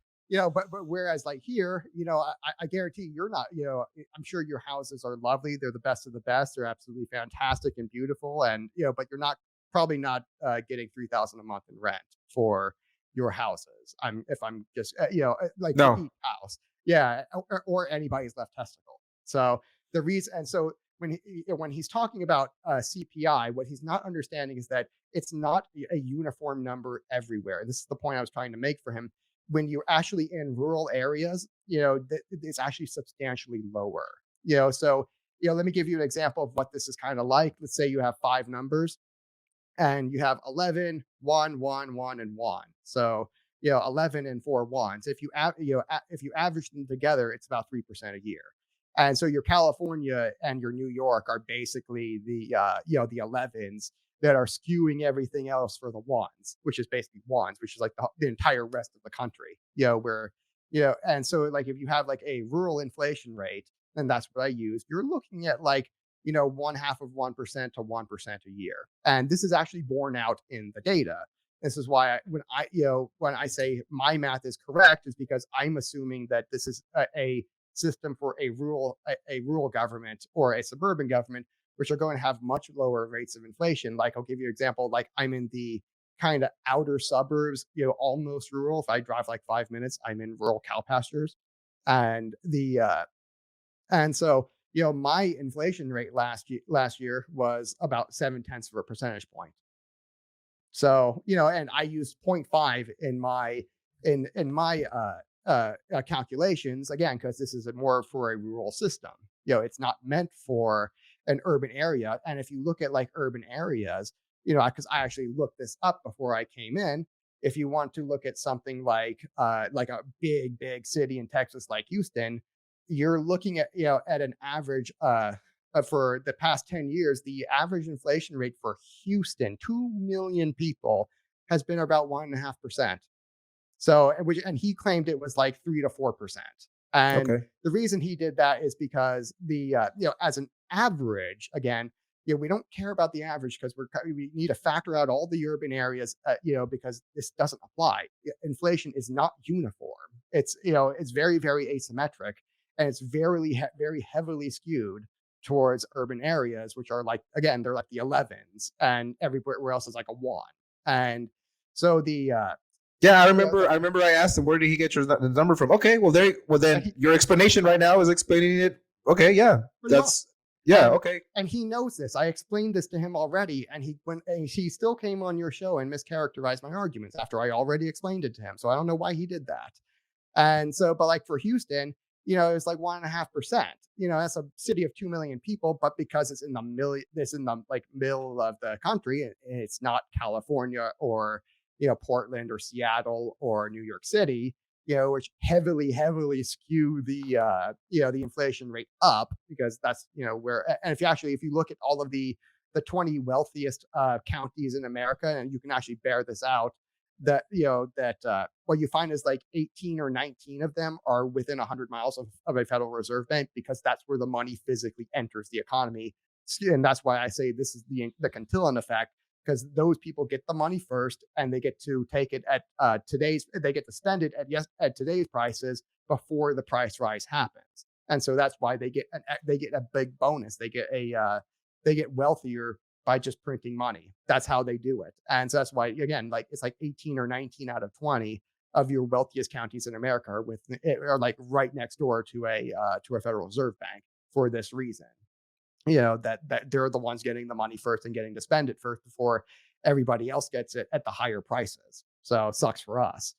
whereas like here, I guarantee you're not, I'm sure your houses are lovely. They're the best of the best. They're absolutely fantastic and beautiful. And but you're probably not getting $3,000 a month in rent for your houses. If I'm just like no. a deep house. Yeah, or anybody's left testicle. So the reason, and so when he's talking about CPI, what he's not understanding is that it's not a uniform number everywhere. This is the point I was trying to make for him. When you're actually in rural areas, it's actually substantially lower. So let me give you an example of what this is kind of like. Let's say you have 5 numbers, and you have 11, 1, 1, 1, and 1. So 11 and 4 ones. If you average them together, it's about 3% a year. And so your California and your New York are basically the 11s that are skewing everything else for the ones, which is basically ones, which is like the entire rest of the country. And so like if you have like a rural inflation rate, and that's what I use, you're looking at like 0.5% to 1% a year. And this is actually borne out in the data. This is why when I say my math is correct, is because I'm assuming that this is a system for a rural government or a suburban government, which are going to have much lower rates of inflation. Like, I'll give you an example. Like, I'm in the kind of outer suburbs, almost rural. If I drive like 5 minutes, I'm in rural cow pastures, and so my inflation rate last year was about 0.7 of a percentage point. So, and I used 0.5 in my calculations, again, because this is more for a rural system. It's not meant for an urban area. And if you look at like urban areas, because I actually looked this up before I came in, if you want to look at something like a big city in Texas like Houston, you're looking at at an average for the past 10 years, the average inflation rate for Houston, 2 million people, has been about 1.5%. So, and he claimed it was like 3 to 4%. And Okay. the reason he did that is because as an average, again, we don't care about the average because we need to factor out all the urban areas, because this doesn't apply. Inflation is not uniform. It's very, very asymmetric, and it's very heavily skewed towards urban areas, which are like, again, they're like the 11s, and everywhere else is like a 1. And so yeah, I remember I asked him, where did he get the number from? Okay, then your explanation right now is explaining it. Okay, yeah, okay. And he knows this. I explained this to him already, and he still came on your show and mischaracterized my arguments after I already explained it to him. So I don't know why he did that. And so, but like for Houston, it was like 1.5%. That's a city of 2 million people, but because it's in the middle of the country, it's not California or Portland or Seattle or New York City, which heavily skew the inflation rate up, because that's where. And if you look at all of the 20 wealthiest counties in America, and you can actually bear this out, that what you find is like 18 or 19 of them are within 100 miles of a Federal Reserve Bank, because that's where the money physically enters the economy. And that's why I say this is the Cantillon effect, because those people get the money first, and they get to take it at they get to spend it at today's prices before the price rise happens. And so that's why they get a big bonus. They get wealthier by just printing money. That's how they do it. And so that's why, again, like it's like 18 or 19 out of 20 of your wealthiest counties in America are like right next door to a Federal Reserve Bank for this reason. That they're the ones getting the money first and getting to spend it first before everybody else gets it at the higher prices. So it sucks for us.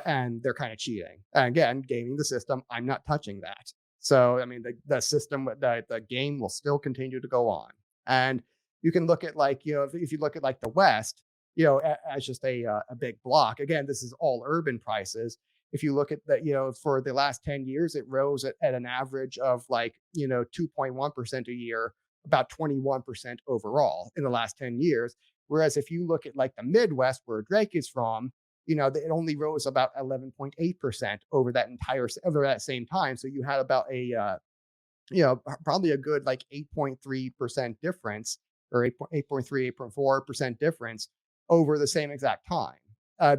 And they're kind of cheating. And again, gaming the system. I'm not touching that. So, I mean, the system, the game will still continue to go on. And you can look at like, if you look at like the West, as just a big block. Again, this is all urban prices. If you look at that, for the last 10 years, it rose at an average of like, 2.1% a year, about 21% overall in the last 10 years. Whereas if you look at like the Midwest, where Drake is from, it only rose about 11.8% over that same time. So you had about probably a good like 8.3% difference, or 8.3, 8.4% difference over the same exact time.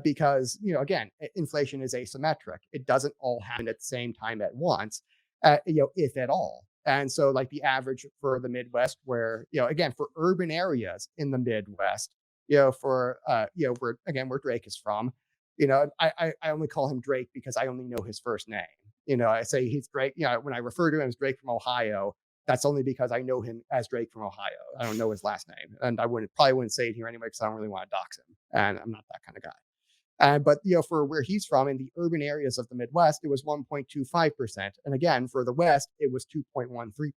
Because, again, inflation is asymmetric. It doesn't all happen at the same time at once, if at all. And so like the average for the Midwest, where, again, for urban areas in the Midwest, where Drake is from, I only call him Drake because I only know his first name. I say he's Drake, when I refer to him as Drake from Ohio, that's only because I know him as Drake from Ohio. I don't know his last name, and I probably wouldn't say it here anyway, because I don't really want to dox him, and I'm not that kind of guy. But for where he's from, in the urban areas of the Midwest, it was 1.25%, and again for the West, it was 2.13%.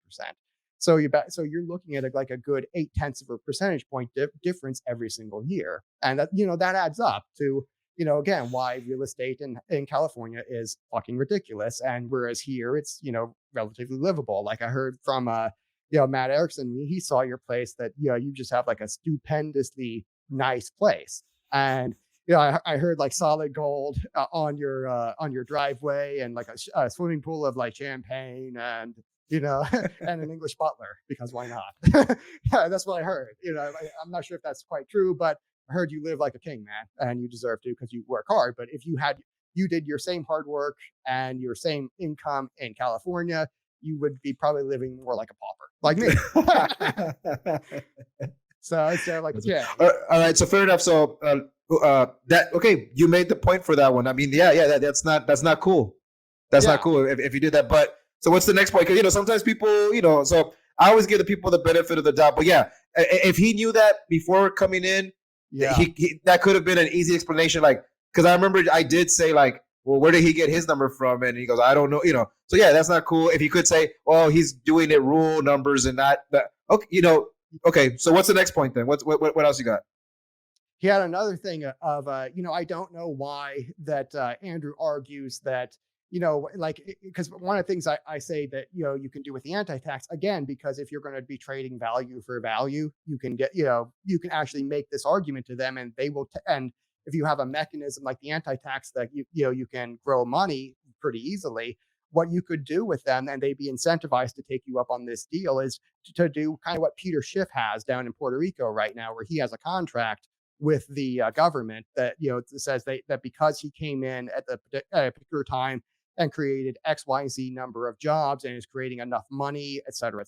So you're looking at like a good 0.8 of a percentage point difference every single year, and that adds up to again why real estate in California is fucking ridiculous, and whereas here it's relatively livable. Like I heard from Matt Erickson, he saw your place, that you just have like a stupendously nice place, and I heard like solid gold on your driveway, and like a swimming pool of like champagne, and and an English butler, because why not? Yeah, that's what I heard. I'm not sure if that's quite true, but heard you live like a king, man, and you deserve to because you work hard. But if you did your same hard work and your same income in California, you would be probably living more like a pauper, like me. So like, yeah. All right. So fair enough. So you made the point for that one. I mean, that's not cool. That's not cool if you did that. But so what's the next point? Because sometimes people, so I always give the people the benefit of the doubt. But yeah, if he knew that before coming in, he that could have been an easy explanation. Like, because I remember I did say like, well, where did he get his number from? And he goes, I don't know. So yeah, that's not cool. If he could say, well, he's doing it rule numbers and not that. Okay, Okay, so what's the next point then? What else you got? He had another thing of, I don't know why that Andrew argues that, because one of the things I say that, you can do with the anti-tax, again, because if you're going to be trading value for value, you can get, you can actually make this argument to them and they will, and if you have a mechanism like the anti-tax that, you can grow money pretty easily, what you could do with them, and they'd be incentivized to take you up on this deal, is to do kind of what Peter Schiff has down in Puerto Rico right now, where he has a contract with the government that says that because he came in at the particular time and created XYZ number of jobs and is creating enough money, et cetera,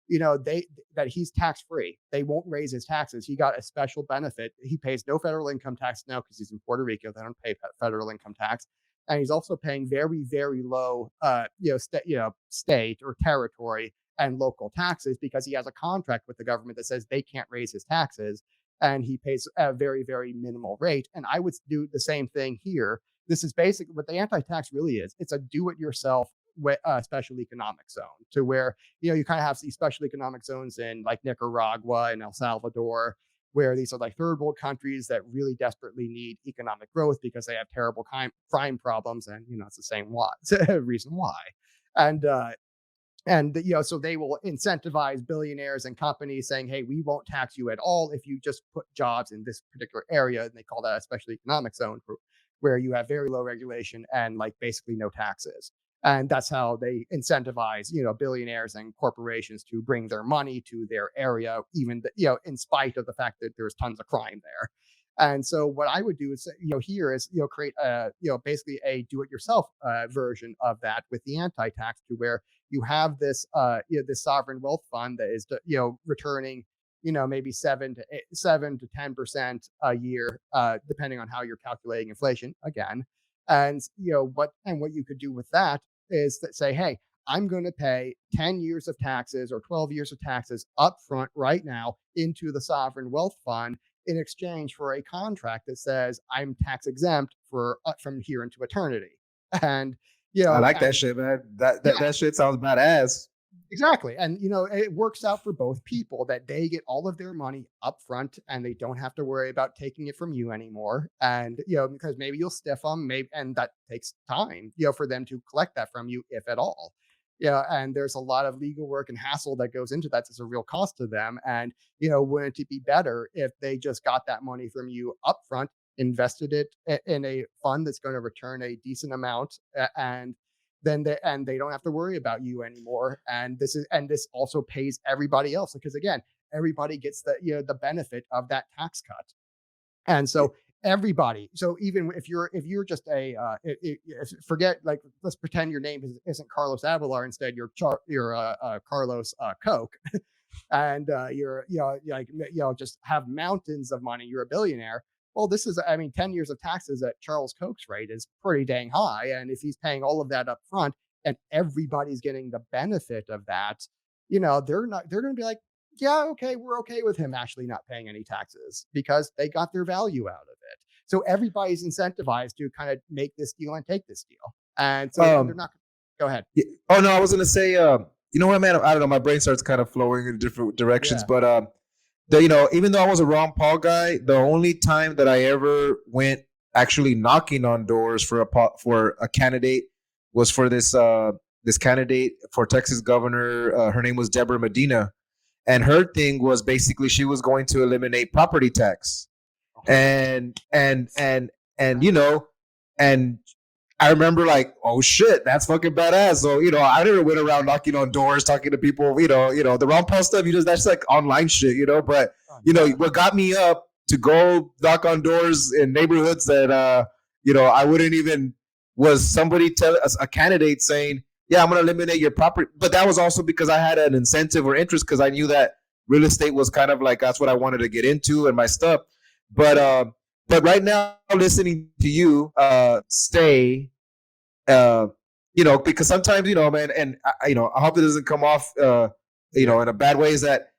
that he's tax free. They won't raise his taxes. He got a special benefit. He pays no federal income tax now because he's in Puerto Rico. They don't pay federal income tax. And he's also paying very, very low, state or territory and local taxes because he has a contract with the government that says they can't raise his taxes, and he pays a very, very minimal rate. And I would do the same thing here. This is basically what the anti-tax really is. It's a do-it-yourself special economic zone, to where you kind of have these special economic zones in like Nicaragua and El Salvador, where these are like third world countries that really desperately need economic growth because they have terrible crime problems. And, it's the same reason why. And so they will incentivize billionaires and companies saying, hey, we won't tax you at all if you just put jobs in this particular area. And they call that a special economic zone, where you have very low regulation and like basically no taxes. And that's how they incentivize, billionaires and corporations to bring their money to their area, even, in spite of the fact that there's tons of crime there. And so what I would do is, here is, create a, basically a do-it-yourself version of that with the anti-tax, to where you have this, this sovereign wealth fund that is, returning, maybe 7 to 10% a year, depending on how you're calculating inflation again. And, what you could do with that is that say, hey, I'm going to pay 10 years of taxes or 12 years of taxes up front right now into the sovereign wealth fund in exchange for a contract that says I'm tax exempt for from here into eternity. And, I like that shit, man. That shit sounds badass. Exactly. And, it works out for both people that they get all of their money up front and they don't have to worry about taking it from you anymore. And, because maybe you'll stiff them, and that takes time, for them to collect that from you, if at all. And there's a lot of legal work and hassle that goes into that. It's a real cost to them. And, wouldn't it be better if they just got that money from you up front, invested it in a fund that's going to return a decent amount, and then they don't have to worry about you anymore. And this also pays everybody else, because again, everybody gets the benefit of that tax cut. And so everybody, so even if you're just forget, like, let's pretend your name isn't Carlos Avalar, instead you're Carlos Koch, and you're just have mountains of money, you're a billionaire. Well, this is, 10 years of taxes at Charles Koch's rate is pretty dang high. And if he's paying all of that up front and everybody's getting the benefit of that, they're going to be like, yeah, okay, we're okay with him actually not paying any taxes because they got their value out of it. So everybody's incentivized to kind of make this deal and take this deal. And so they're not. Go ahead. Yeah. Oh, no, I was going to say, you know what, man? I don't know. My brain starts kind of flowing in different directions, but even though I was a Ron Paul guy, the only time that I ever went actually knocking on doors for a candidate was for this candidate for Texas governor. Her name was Deborah Medina, and her thing was basically she was going to eliminate property tax, and I remember like, oh shit, that's fucking badass. So, I never went around knocking on doors, talking to people, the Ron Paul stuff, that's like online shit, but, what got me up to go knock on doors in neighborhoods that I wouldn't even was somebody tell us a candidate saying, yeah, I'm going to eliminate your property. But that was also because I had an incentive or interest because I knew that real estate was kind of like that's what I wanted to get into and my stuff. But right now, listening to you stay, because sometimes man, and I hope it doesn't come off in a bad way. Is that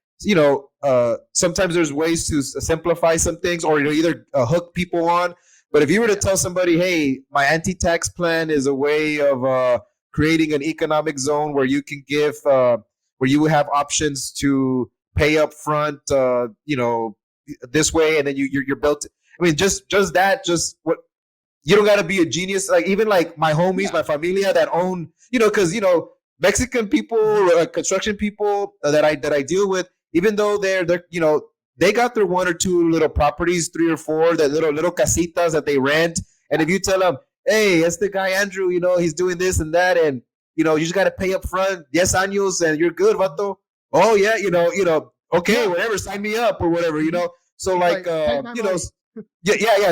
sometimes there's ways to simplify some things or either hook people on. But if you were to tell somebody, hey, my anti-tax plan is a way of creating an economic zone where you can give, where you have options to pay up front, this way, and then you're built. I mean, just what you don't got to be a genius. Like even like my homies, my familia that own, because Mexican people, construction people that I deal with, even though they're they got their one or two little properties, 3 or 4, that little casitas that they rent. And if you tell them, hey, it's the guy Andrew, he's doing this and that, and you just got to pay up front, 10 años, and you're good, vato. Oh yeah, okay, whatever, sign me up or whatever, So like, yeah.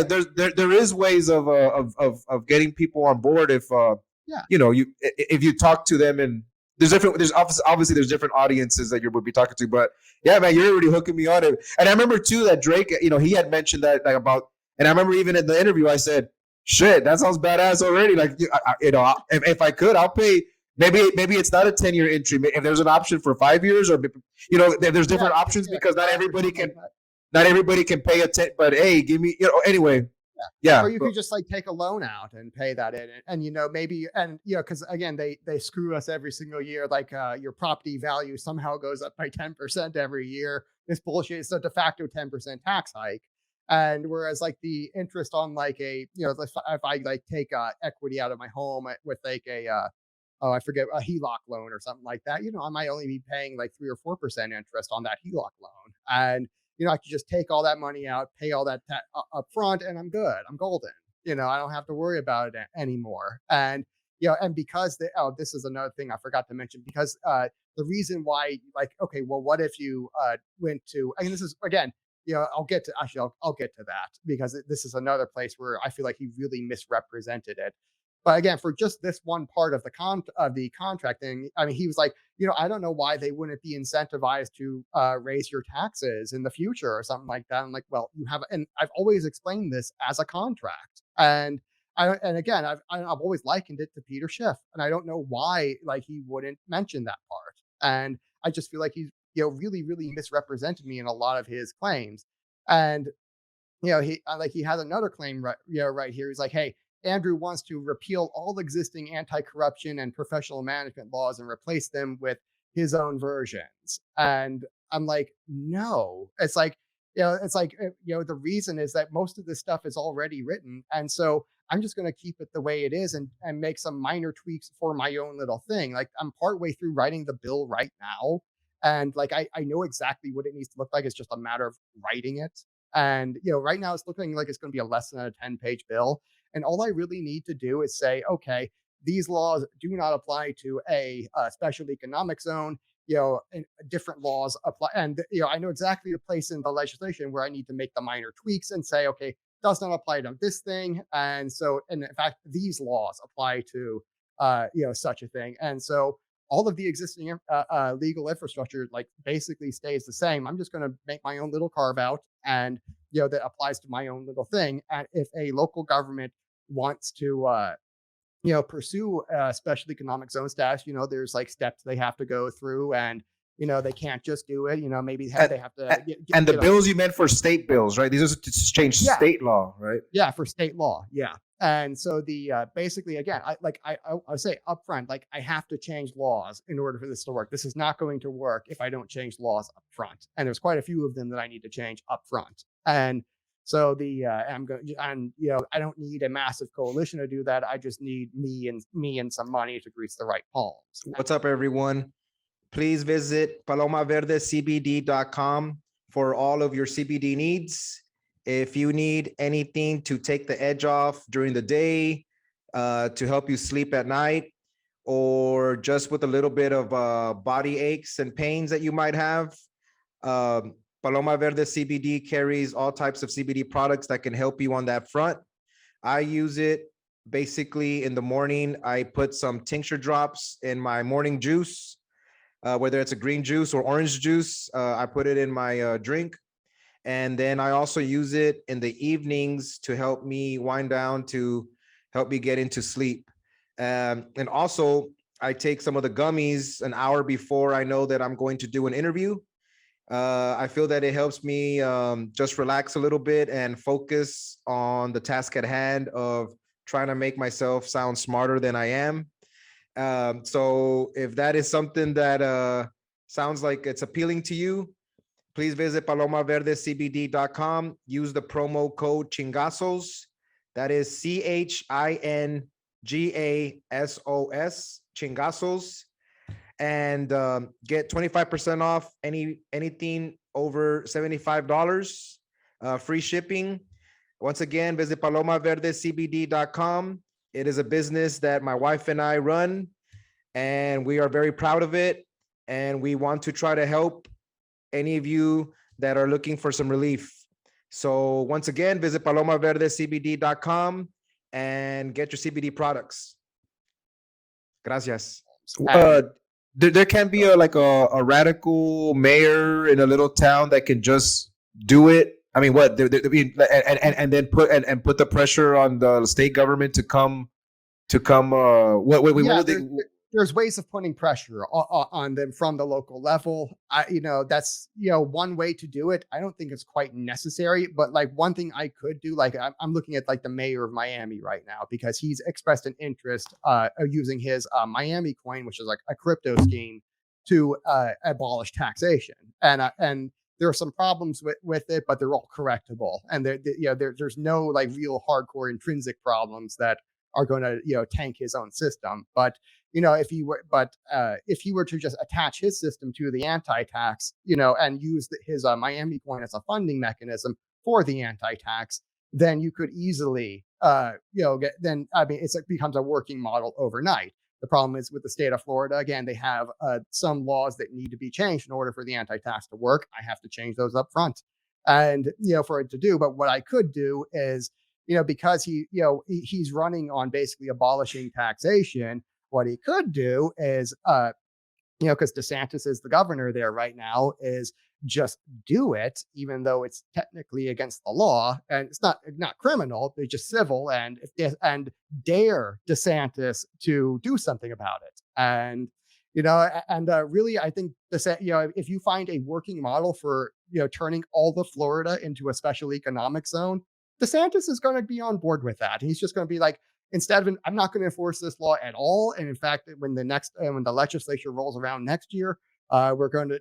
There is ways of getting people on board if if you talk to them, and there's obviously there's different audiences that you would be talking to, but yeah, man, you're already hooking me on it. And I remember too that Drake, he had mentioned that like about, and I remember even in the interview I said, shit, that sounds badass already. Like if I could, I'll pay. Maybe it's not a 10-year entry. If there's an option for 5 years, or there's different options because not everybody can pay a 10. But hey, give me anyway. Yeah. Or you could just like take a loan out and pay that in, and maybe, and because again they screw us every single year. Like your property value somehow goes up by 10% every year. This bullshit. It's a de facto 10% tax hike. And whereas like the interest on like a if I like take equity out of my home with like I forget, a HELOC loan or something like that, I might only be paying like 3 or 4% interest on that HELOC loan, and I could just take all that money out, pay all that up front, and I'm good. I'm golden. I don't have to worry about it anymore. And and because this is another thing I forgot to mention, because the reason why, like, okay, well, what if you went to? I mean, this is again, I'll get to that, because this is another place where I feel like he really misrepresented it. But again, for just this one part of the contract thing, I mean, he was like, I don't know why they wouldn't be incentivized to raise your taxes in the future or something like that. I'm like, well, you have, and I've always explained this as a contract, and again, I've always likened it to Peter Schiff, and I don't know why like he wouldn't mention that part, and I just feel like he's really really misrepresented me in a lot of his claims, and he has another claim right here. He's like, hey, Andrew wants to repeal all existing anti-corruption and professional management laws and replace them with his own versions. And I'm like, no. It's like, the reason is that most of this stuff is already written. And so I'm just going to keep it the way it is and make some minor tweaks for my own little thing. Like I'm partway through writing the bill right now. And like, I know exactly what it needs to look like. It's just a matter of writing it. And, right now it's looking like it's going to be a less than a 10-page bill. And all I really need to do is say, okay, these laws do not apply to a special economic zone. And different laws apply. And, I know exactly the place in the legislation where I need to make the minor tweaks and say, okay, does not apply to this thing. And so, and in fact, these laws apply to, such a thing. And so all of the existing legal infrastructure like basically stays the same. I'm just going to make my own little carve out, and that applies to my own little thing. And if a local government wants to pursue special economic zone status, there's like steps they have to go through, and they can't just do it. Maybe they have to. And the bills you meant for state bills, right? These are to change state law, right? Yeah, for state law. Yeah. And so the basically again, I say upfront, like I have to change laws in order for this to work. This is not going to work if I don't change laws up front. And there's quite a few of them that I need to change up front. And so I don't need a massive coalition to do that. I just need me and some money to grease the right palms. What's up, everyone? Please visit palomaverdecbd.com for all of your CBD needs. If you need anything to take the edge off during the day, to help you sleep at night, or just with a little bit of body aches and pains that you might have, Paloma Verde CBD carries all types of CBD products that can help you on that front. I use it basically in the morning. I put some tincture drops in my morning juice, whether it's a green juice or orange juice. I put it in my drink. And then I also use it in the evenings to help me wind down, to help me get into sleep. And also, I take some of the gummies an hour before I know that I'm going to do an interview. I feel that it helps me just relax a little bit and focus on the task at hand of trying to make myself sound smarter than I am. So if that is something that sounds like it's appealing to you, please visit palomaverdecbd.com. Use the promo code Chingazos. That is CHINGASOS, Chingazos, and get 25% off anything over $75, free shipping. Once again, visit palomaverdecbd.com. It is a business that my wife and I run, and we are very proud of it. And we want to try to help any of you that are looking for some relief. So once again, visit palomaverdecbd.com and get your CBD products. Gracias. There can be a radical mayor in a little town that can just do it. I mean, what? And then put the pressure on the state government to come. There's ways of putting pressure on them from the local level. That's one way to do it. I don't think it's quite necessary, but like one thing I could do, like I'm looking at like the mayor of Miami right now because he's expressed an interest of using his Miami coin, which is like a crypto scheme, to abolish taxation. And there are some problems with it, but they're all correctable. And there's no like real hardcore intrinsic problems that are going to tank his own system. But if he were to just attach his system to the anti-tax, and use his Miami coin as a funding mechanism for the anti-tax, then you could easily it becomes a working model overnight. The problem is with the state of Florida, again, they have some laws that need to be changed in order for the anti-tax to work. I have to change those up front, and for it to do. But what I could do is, because he's running on basically abolishing taxation, what he could do is, because DeSantis is the governor there right now, is just do it, even though it's technically against the law and it's not criminal, but just civil, and dare DeSantis to do something about it. And really, I think if you find a working model for turning all of Florida into a special economic zone, DeSantis is going to be on board with that. He's just going to be like, instead of, I'm not going to enforce this law at all. And in fact, when the legislature rolls around next year, we're going to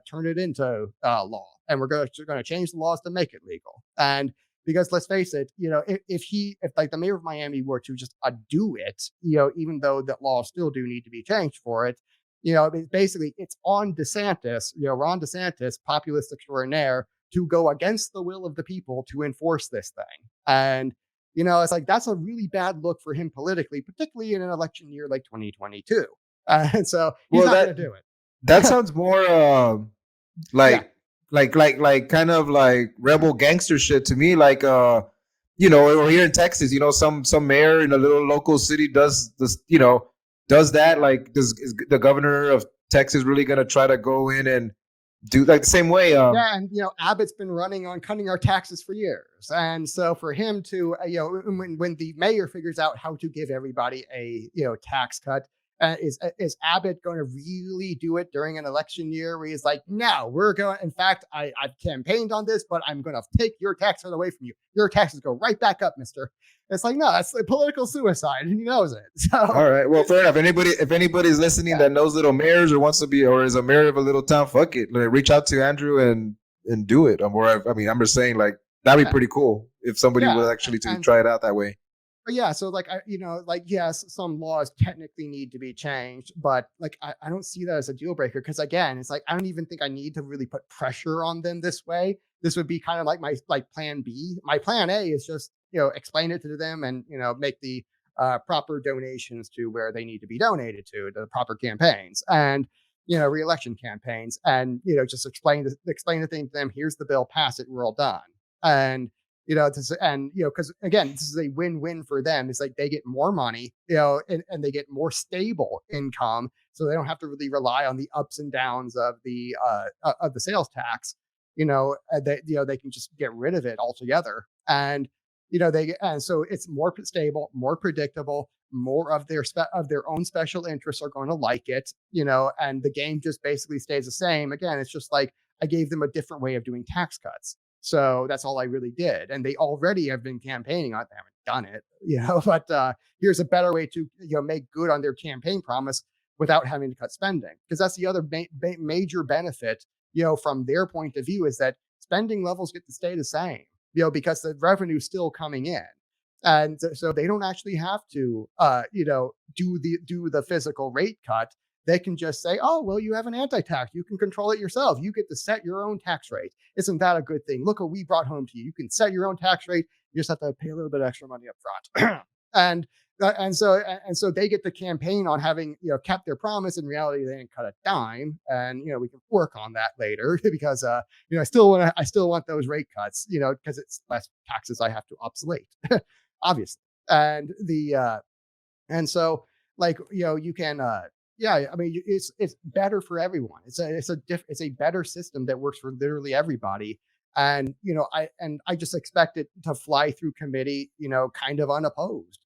turn it into law, and we're going to change the laws to make it legal. And because let's face it, if like the mayor of Miami were to just do it, even though that laws still do need to be changed for it, basically it's on DeSantis, Ron DeSantis, populist extraordinaire, to go against the will of the people to enforce this thing. And it's like that's a really bad look for him politically, particularly in an election year like 2022. And so he's not going to do it. That sounds more like kind of like rebel gangster shit to me. Like or here in Texas, some mayor in a little local city does this, does that. Like, is the governor of Texas really going to try to go in and do like the same way? And Abbott's been running on cutting our taxes for years, and so for him to when the mayor figures out how to give everybody a tax cut, is Abbott going to really do it during an election year where he's like, no, we're going, in fact, I've campaigned on this, but I'm going to take your taxes away from you. Your taxes go right back up, mister. It's like, no, it's like political suicide, and he knows it. So, all right, well, fair enough. If anybody's listening that knows little mayors or wants to be, or is a mayor of a little town, fuck it. Like, reach out to Andrew and do it. I'm just saying, like, that'd be pretty cool if somebody was actually to try it out that way. But yeah, so like, yes, some laws technically need to be changed, but like, I don't see that as a deal breaker, because again, it's like, I don't even think I need to really put pressure on them this way. This would be kind of like my plan B. My plan A is just, explain it to them and, make the proper donations to where they need to be donated to the proper campaigns. And, re-election campaigns, and just explain the thing to them. Here's the bill, pass it, we're all done. And because again, this is a win-win for them. It's like they get more money, and they get more stable income, so they don't have to really rely on the ups and downs of the sales tax. They can just get rid of it altogether, and so it's more stable, more predictable. More of their own special interests are going to like it, and the game just basically stays the same. Again, it's just like I gave them a different way of doing tax cuts. So that's all I really did. And they already have been campaigning on it. They haven't done it, but here's a better way to, make good on their campaign promise without having to cut spending. Because that's the other major benefit, from their point of view, is that spending levels get to stay the same, because the revenue is still coming in. And so they don't actually have to, do the physical rate cut. They can just say, oh, well, you have an anti-tax. You can control it yourself. You get to set your own tax rate. Isn't that a good thing? Look what we brought home to you. You can set your own tax rate. You just have to pay a little bit extra money up front. and so they get the campaign on having, kept their promise. In reality, they didn't cut a dime. And, we can work on that later because, I still want those rate cuts, because it's less taxes I have to obsolete, obviously. And so you can, it's better for everyone. It's a better system that works for literally everybody. And, I just expect it to fly through committee, kind of unopposed,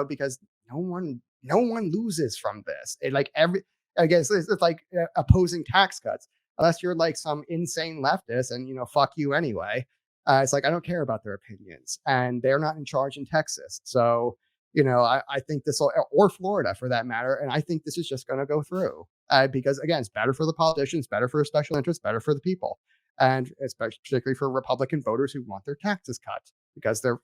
because no one loses from this. It's like opposing tax cuts, unless you're like some insane leftist and, fuck you anyway. It's like, I don't care about their opinions, and they're not in charge in Texas. So, I think this will, or Florida for that matter. And I think this is just going to go through because, again, it's better for the politicians, better for special interests, better for the people. And especially particularly for Republican voters who want their taxes cut because the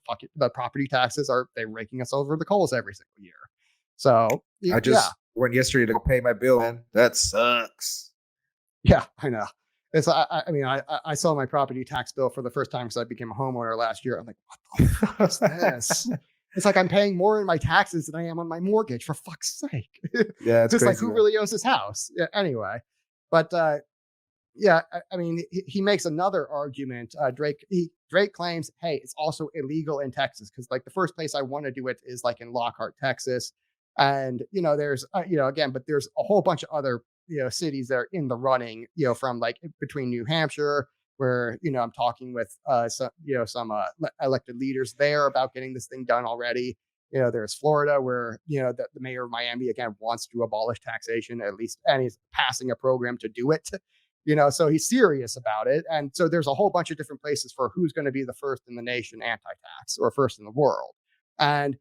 property taxes they're raking us over the coals every single year. So I just went yesterday to pay my bill, man. That sucks. Yeah, I know. It's, I saw my property tax bill for the first time because I became a homeowner last year. I'm like, what the fuck is this? It's like I'm paying more in my taxes than I am on my mortgage, for fuck's sake. Yeah, it's just crazy, like who man. really owns this house? Yeah, anyway, but he makes another argument. Drake claims, hey, it's also illegal in Texas because like the first place I want to do it is like in Lockhart, Texas, and there's again, but there's a whole bunch of other cities that are in the running, from like between New Hampshire, where I'm talking with some elected leaders there about getting this thing done already. There's Florida, where the mayor of Miami again wants to abolish taxation at least, and he's passing a program to do it. So he's serious about it, and so there's a whole bunch of different places for who's going to be the first in the nation anti-tax or first in the world. And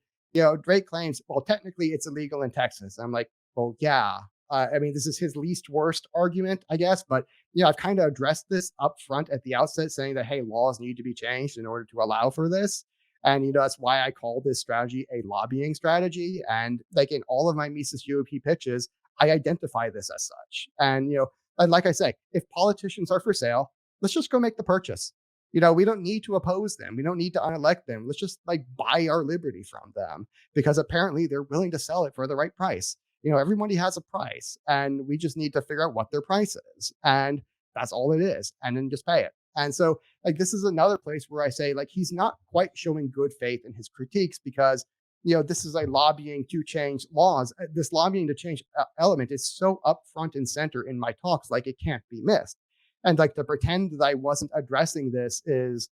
Drake claims, well, technically it's illegal in Texas. I'm like, well, yeah. This is his least worst argument, I guess. But, I've kind of addressed this up front at the outset, saying that, hey, laws need to be changed in order to allow for this. And, that's why I call this strategy a lobbying strategy. And like in all of my Mises GOP pitches, I identify this as such. And, and like I say, if politicians are for sale, let's just go make the purchase. We don't need to oppose them. We don't need to unelect them. Let's just like buy our liberty from them because apparently they're willing to sell it for the right price. Everybody has a price and we just need to figure out what their price is. And that's all it is. And then just pay it. And so like, this is another place where I say like, he's not quite showing good faith in his critiques because, this is a lobbying to change laws. This lobbying to change element is so up front and center in my talks, like it can't be missed. And like to pretend that I wasn't addressing this is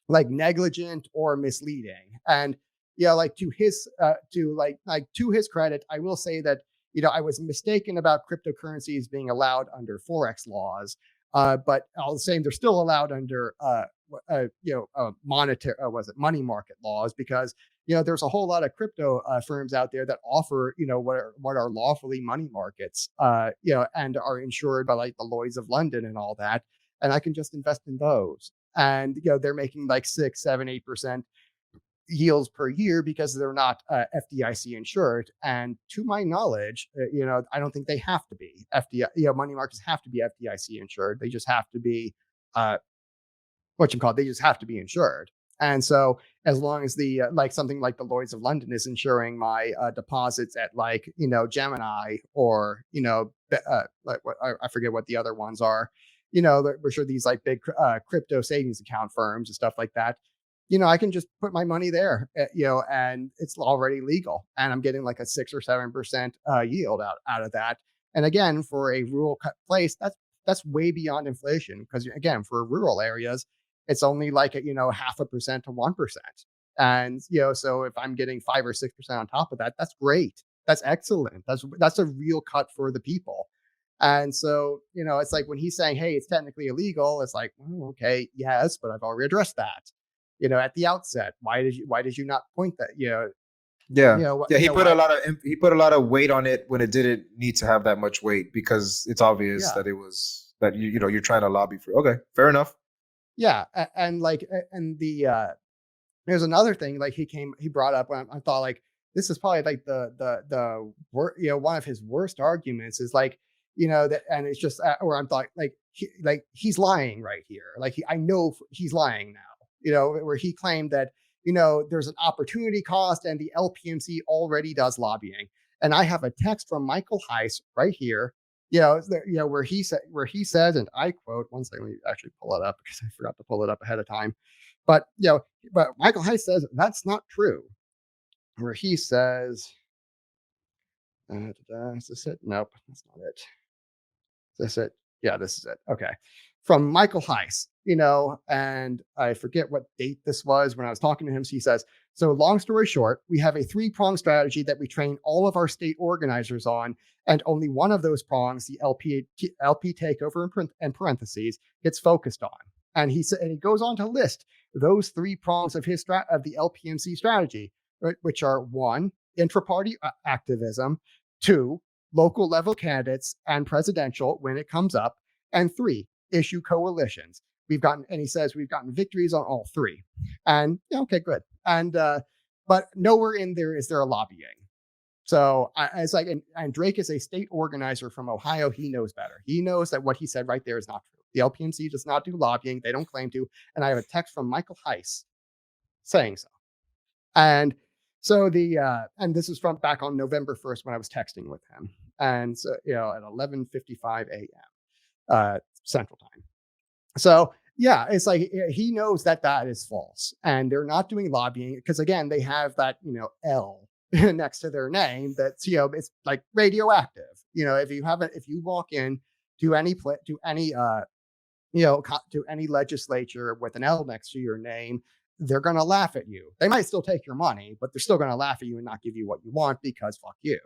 like negligent or misleading. And like to his credit, I will say that I was mistaken about cryptocurrencies being allowed under forex laws, but all the same, they're still allowed under money market laws because there's a whole lot of crypto firms out there that offer what are lawfully money markets, and are insured by like the Lloyd's of London and all that, and I can just invest in those, and they're making like 6, 7, 8% yields per year because they're not FDIC insured. And to my knowledge, I don't think they have to be FDIC. Money markets have to be FDIC insured. They just have to be they just have to be insured. And so as long as the like something like the Lloyd's of London is insuring my deposits at like, Gemini or, like what I forget what the other ones are, we're sure these like big crypto savings account firms and stuff like that. I can just put my money there, and it's already legal, and I'm getting like a 6 or 7% yield out of that. And again, for a rural place, that's way beyond inflation, because again, for rural areas, it's only like 0.5% to 1%. And so if I'm getting 5 or 6% on top of that, that's great. That's excellent. That's a real cut for the people. And so, it's like when he's saying, hey, it's technically illegal, it's like, well, okay, yes, but I've already addressed that, at the outset. Why did you not point that, He put a lot of weight on it when it didn't need to have that much weight, because it's obvious that it was that you're trying to lobby for. Okay, fair enough. Yeah, and there's another thing like he brought up when I thought like this is probably like the one of his worst arguments is like that, and it's just where I'm thought like he's lying right here, like I know he's lying now, where he claimed that there's an opportunity cost and the LPMC already does lobbying. And I have a text from Michael Heiss right here, where he says, and I quote, one second, let me actually pull it up because I forgot to pull it up ahead of time. But but Michael Heiss says that's not true. Where he says, is this it? Nope, that's not it. Is this it? Yeah, this is it. Okay. From Michael Heiss, and I forget what date this was when I was talking to him. So he says, so long story short, we have a 3-pronged strategy that we train all of our state organizers on, and only one of those prongs, the LP takeover in parentheses, gets focused on. And he goes on to list those 3 prongs of of the LPMC strategy, right, which are 1, intra-party activism, 2, local level candidates and presidential when it comes up, and 3, issue coalitions. And he says we've gotten victories on all 3. And okay, good. And but nowhere in there is there a lobbying. So it's like, and Drake is a state organizer from Ohio. He knows better. He knows that what he said right there is not true. The LPMC does not do lobbying. They don't claim to. And I have a text from Michael Heiss saying so. And so and this is from back on November 1st when I was texting with him. And so, at 11:55 a.m. Central Time. So yeah, it's like he knows that is false, and they're not doing lobbying because again they have that L next to their name that's it's like radioactive. If you walk in to any to any legislature with an L next to your name, they're going to laugh at you. They might still take your money, but they're still going to laugh at you and not give you what you want because fuck you.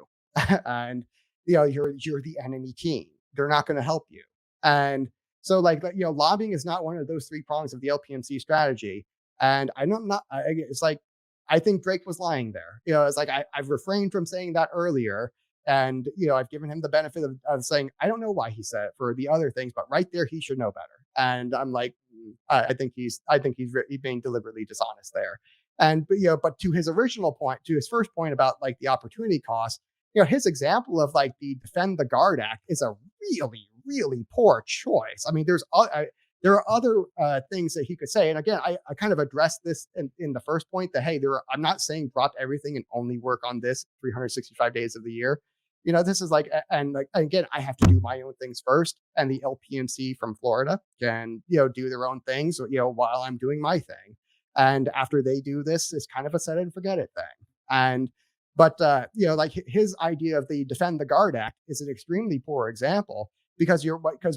And you're the enemy team. They're not going to help you. And so lobbying is not one of those 3 prongs of the LPMC strategy. And it's like, I think Drake was lying there. It's like, I've refrained from saying that earlier. And, I've given him the benefit of saying, I don't know why he said it for the other things, but right there, he should know better. And I'm like, I think he's being deliberately dishonest there. And, but to his original point, to his first point about like the opportunity cost, his example of like the Defend the Guard Act is a really, really poor choice. I mean, there are other things that he could say. And again, I kind of addressed this in the first point that, hey, I'm not saying drop everything and only work on this 365 days of the year. This is like, and like, again, I have to do my own things first. And the LPMC from Florida can, do their own things, while I'm doing my thing. And after they do this, it's kind of a set it and forget it thing. But like his idea of the Defend the Guard Act is an extremely poor example because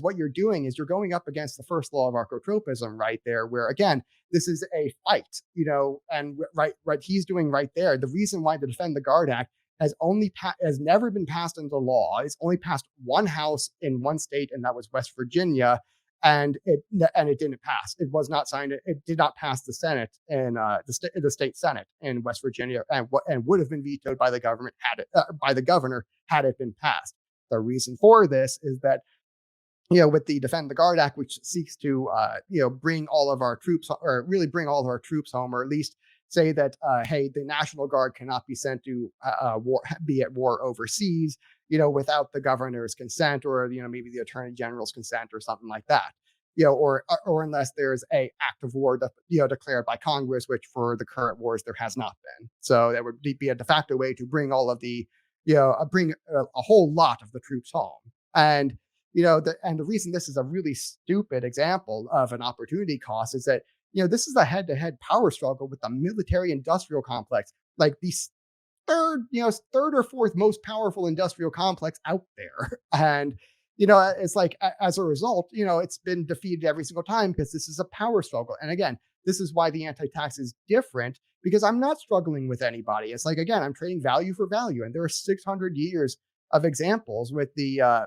what you're doing is you're going up against the first law of archotropism right there, where again, this is a fight, and right he's doing right there. The reason why the Defend the Guard Act has never been passed into law. It's only passed one house in one state, and that was West Virginia. And it didn't pass. It was not signed. It did not pass the Senate and the state Senate in West Virginia, and would have been vetoed by the governor had it been passed. The reason for this is that with the Defend the Guard Act, which seeks to bring all of our troops, or really bring all of our troops home, or at least say that hey, the National Guard cannot be sent to be at war overseas, without the governor's consent, or maybe the attorney general's consent or something like that. or unless there's a act of war that, declared by Congress, which for the current wars there has not been. So that would be a de facto way to bring all of the, bring a whole lot of the troops home. And the reason this is a really stupid example of an opportunity cost is that this is a head-to-head power struggle with the military-industrial complex, like the third or fourth most powerful industrial complex out there. And it's like, as a result, it's been defeated every single time because this is a power struggle. And again, this is why the anti-tax is different, because I'm not struggling with anybody. It's like, again, I'm trading value for value, and there are 600 years of examples with the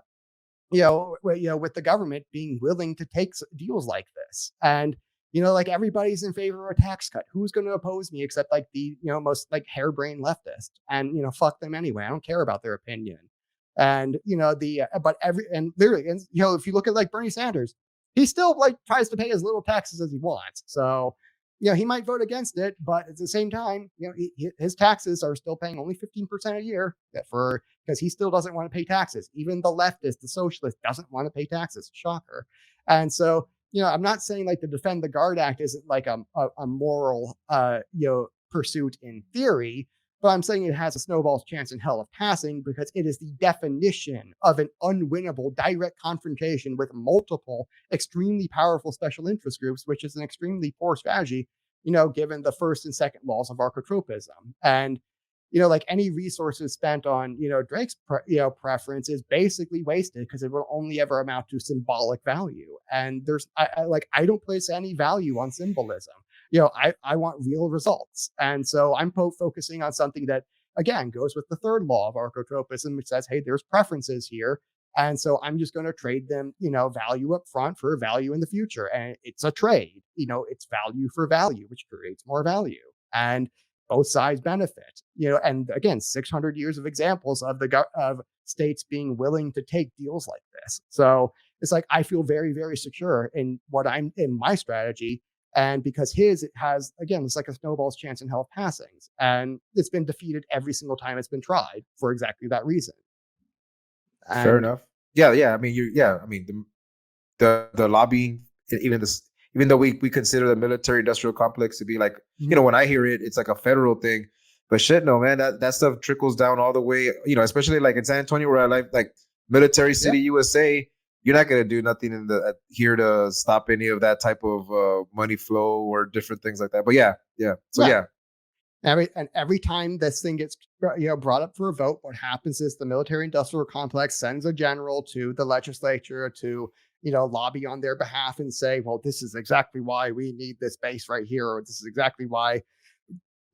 with the government being willing to take deals like this. And like, everybody's in favor of a tax cut. Who's going to oppose me except like the most like harebrained leftist? And fuck them anyway. I don't care about their opinion. And literally, if you look at like Bernie Sanders, he still like tries to pay as little taxes as he wants. So he might vote against it, but at the same time, his taxes are still paying only 15% a year because he still doesn't want to pay taxes. Even the leftist, the socialist, doesn't want to pay taxes. Shocker. And so I'm not saying like the Defend the Guard Act isn't like a moral pursuit in theory, but I'm saying it has a snowball's chance in hell of passing because it is the definition of an unwinnable direct confrontation with multiple extremely powerful special interest groups, which is an extremely poor strategy, given the first and second laws of archotropism. And like, any resources spent on Drake's preference is basically wasted because it will only ever amount to symbolic value. And I don't place any value on symbolism. I want real results. And so I'm focusing on something that, again, goes with the third law of archotropism, which says, hey, there's preferences here. And so I'm just going to trade them, value up front for value in the future. And it's a trade, it's value for value, which creates more value. And both sides benefit, and again, 600 years of examples of states being willing to take deals like this. So it's like, I feel very, very secure in my strategy. And because it has, again, it's like a snowball's chance in hell of passing. And it's been defeated every single time it's been tried for exactly that reason. Fair enough. Yeah. I mean, the lobbying, even though we consider the military industrial complex to be like, when I hear it, it's like a federal thing. But shit, no, man, that stuff trickles down all the way, especially like in San Antonio where I live, like Military City, USA. You're not going to do nothing here to stop any of that type of money flow or different things like that. But yeah. So yeah. Every time this thing gets brought up for a vote, what happens is the military industrial complex sends a general to the legislature to lobby on their behalf and say, well, this is exactly why we need this base right here, or this is exactly why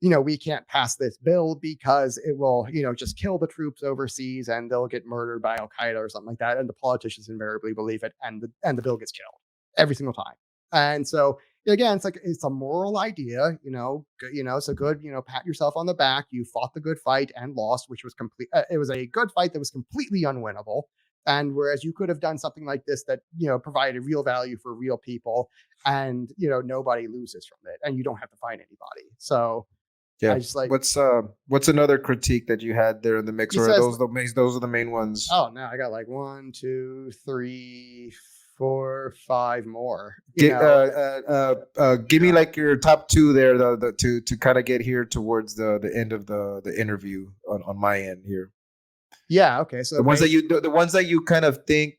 we can't pass this bill because it will just kill the troops overseas and they'll get murdered by Al Qaeda or something like that. And the politicians invariably believe it, and the bill gets killed every single time. And so again, it's a moral idea, so good, pat yourself on the back. You fought the good fight and lost, which was complete. It was a good fight that was completely unwinnable. And whereas you could have done something like this that, provided real value for real people and, nobody loses from it and you don't have to fight anybody. So yeah, I just like, what's another critique that you had there in the mix? Or are those are the main ones? Oh, no, I got like 1, 2, 3, 4, 5 more. Give me like your top 2 there, to kind of get here towards the end of the interview on my end here. Yeah. Okay. So the ones that you kind of think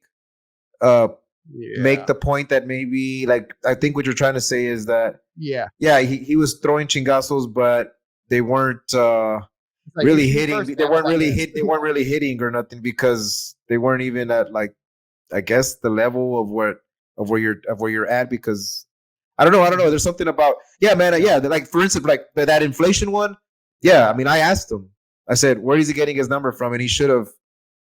make the point that maybe, like, I think what you're trying to say is that he was throwing chingazos, but they weren't really hitting. They weren't really hitting or nothing because they weren't even at, like, I guess, the level of where you're at, because I don't know. There's something about like, for instance, like that inflation one. Yeah, I mean, I asked him. I said, where is he getting his number from? And he should have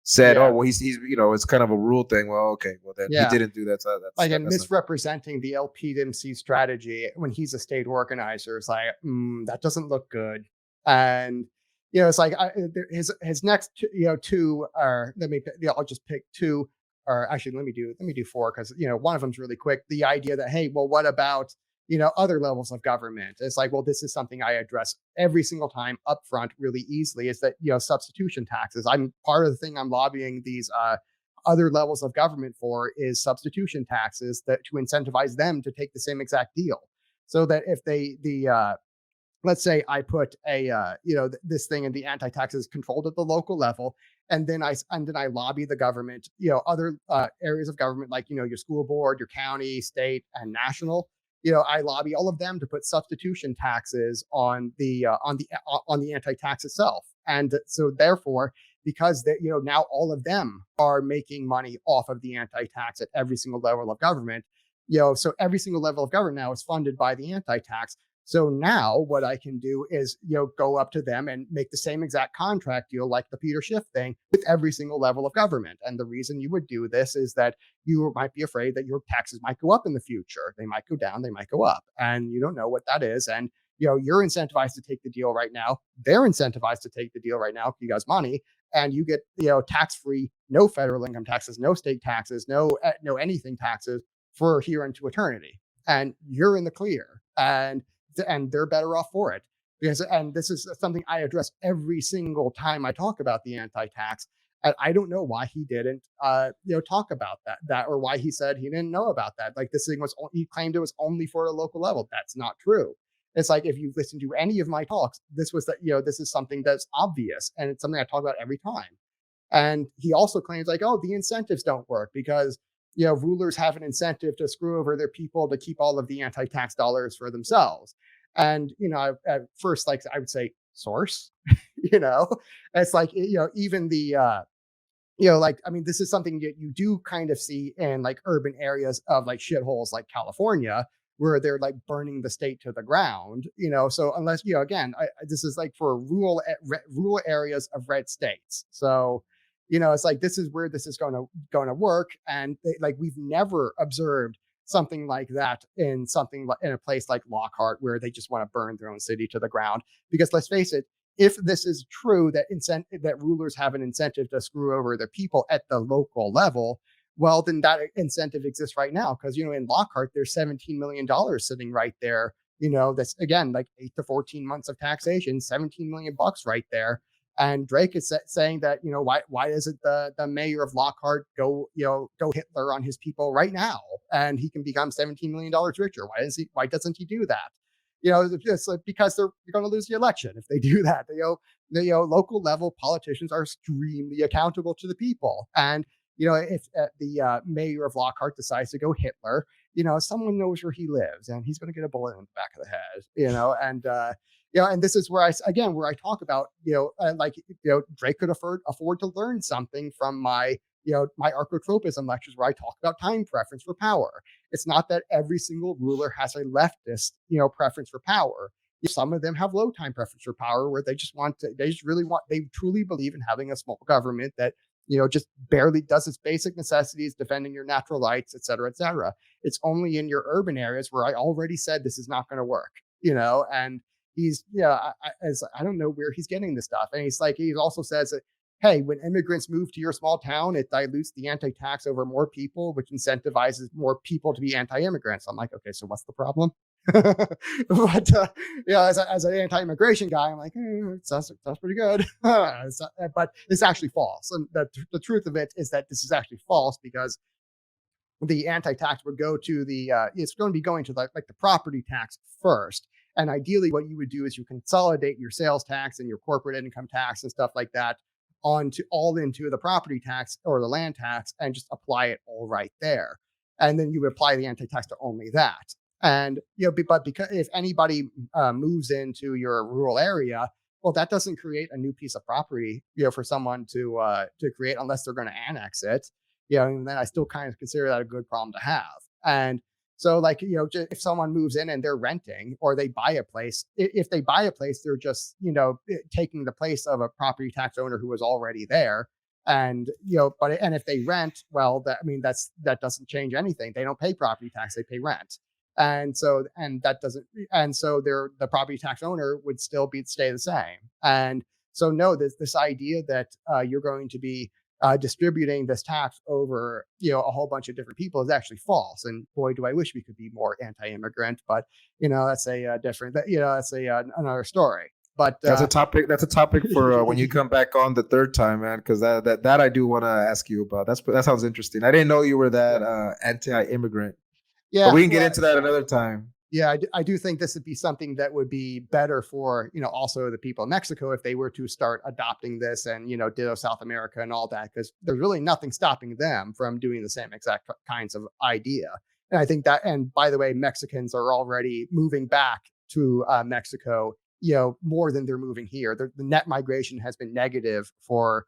said, oh, well, he's it's kind of a rule thing. Well, okay, well then he didn't do that. So that's misrepresenting the LPDMC strategy when he's a state organizer. It's like, that doesn't look good. And it's like his next 2 are, I'll just pick 2. Or actually, let me do 4 because one of them's really quick. The idea that, hey, well, what about other levels of government? It's like, well, this is something I address every single time up front really easily. Is that substitution taxes? I'm part of the thing I'm lobbying these other levels of government for is substitution taxes that to incentivize them to take the same exact deal. So that if let's say I put this thing in the anti-tax is controlled at the local level, and then I lobby the government, other areas of government like your school board, your county, state, and national. I lobby all of them to put substitution taxes on the anti-tax itself, and so therefore, because now all of them are making money off of the anti-tax at every single level of government. So every single level of government now is funded by the anti-tax. So now what I can do is, go up to them and make the same exact contract deal like the Peter Schiff thing with every single level of government. And the reason you would do this is that you might be afraid that your taxes might go up in the future. They might go down, they might go up, and you don't know what that is. And, you're incentivized to take the deal right now. They're incentivized to take the deal right now. You guys money, and you get, tax-free, no federal income taxes, no state taxes, no anything taxes for here into eternity. And you're in the clear. And they're better off for it and this is something I address every single time I talk about the anti-tax. And I don't know why he didn't, talk about that, or why he said he didn't know about that. Like this thing he claimed it was only for a local level. That's not true. It's like, if you listen to any of my talks, this is something that's obvious. And it's something I talk about every time. And he also claims like, oh, the incentives don't work because, rulers have an incentive to screw over their people to keep all of the anti-tax dollars for themselves. And, at first, like I would say source, it's like, even the, this is something that you do kind of see in like urban areas of like shitholes like California, where they're like burning the state to the ground, so unless, again, this is like for rural areas of red states. So, it's like, this is where this is going to work. And we've never observed something like that in a place like Lockhart, where they just want to burn their own city to the ground. Because let's face it, if this is true, that rulers have an incentive to screw over their people at the local level, well, then that incentive exists right now. Because, in Lockhart, there's $17 million sitting right there. That's, again, like 8 to 14 months of taxation, $17 million right there. And Drake is saying that, why doesn't the mayor of Lockhart go Hitler on his people right now, and he can become $17 million richer? Why doesn't he do that? It's like, because they're going to lose the election if they do that. The local level politicians are extremely accountable to the people. And, if the mayor of Lockhart decides to go Hitler, someone knows where he lives, and he's going to get a bullet in the back of the head, and this is where I talk about, Drake could afford to learn something from my archotropism lectures, where I talk about time preference for power. It's not that every single ruler has a leftist, preference for power. Some of them have low time preference for power, where they truly believe in having a small government that, just barely does its basic necessities, defending your natural rights, et cetera, et cetera. It's only in your urban areas where I already said this is not going to work, and he's, I don't know where he's getting this stuff. And he also says that, hey, when immigrants move to your small town, it dilutes the anti-tax over more people, which incentivizes more people to be anti-immigrants. I'm like, okay, so what's the problem? But as an anti-immigration guy, I'm like, sounds pretty good. But it's actually false. And the truth of it is that this is actually false, because the anti-tax would go to it's going to be going to the property tax first. And ideally, what you would do is you consolidate your sales tax and your corporate income tax and stuff like that into the property tax or the land tax, and just apply it all right there. And then you would apply the anti-tax to only that. And, but because if anybody moves into your rural area, well, that doesn't create a new piece of property, for someone to create, unless they're going to annex it. And then I still kind of consider that a good problem to have. And so, if someone moves in and they're renting, or they buy a place, if they buy a place, they're just, taking the place of a property tax owner who was already there. And, and if they rent, well, that doesn't change anything. They don't pay property tax, they pay rent. And so the property tax owner would still stay the same. And so, no, this idea that you're going to be distributing this tax over, a whole bunch of different people is actually false. And boy, do I wish we could be more anti-immigrant, but that's a different, that's another story. But that's a topic. That's a topic for when you come back on the third time, man. Because that I do want to ask you about. That sounds interesting. I didn't know you were that anti-immigrant. yeah, But we can get into that another time. Yeah, I do think this would be something that would be better for, also the people of Mexico if they were to start adopting this and, ditto South America and all that, because there's really nothing stopping them from doing the same exact kinds of idea. And I think that, and by the way, Mexicans are already moving back to Mexico, more than they're moving here. The net migration has been negative for,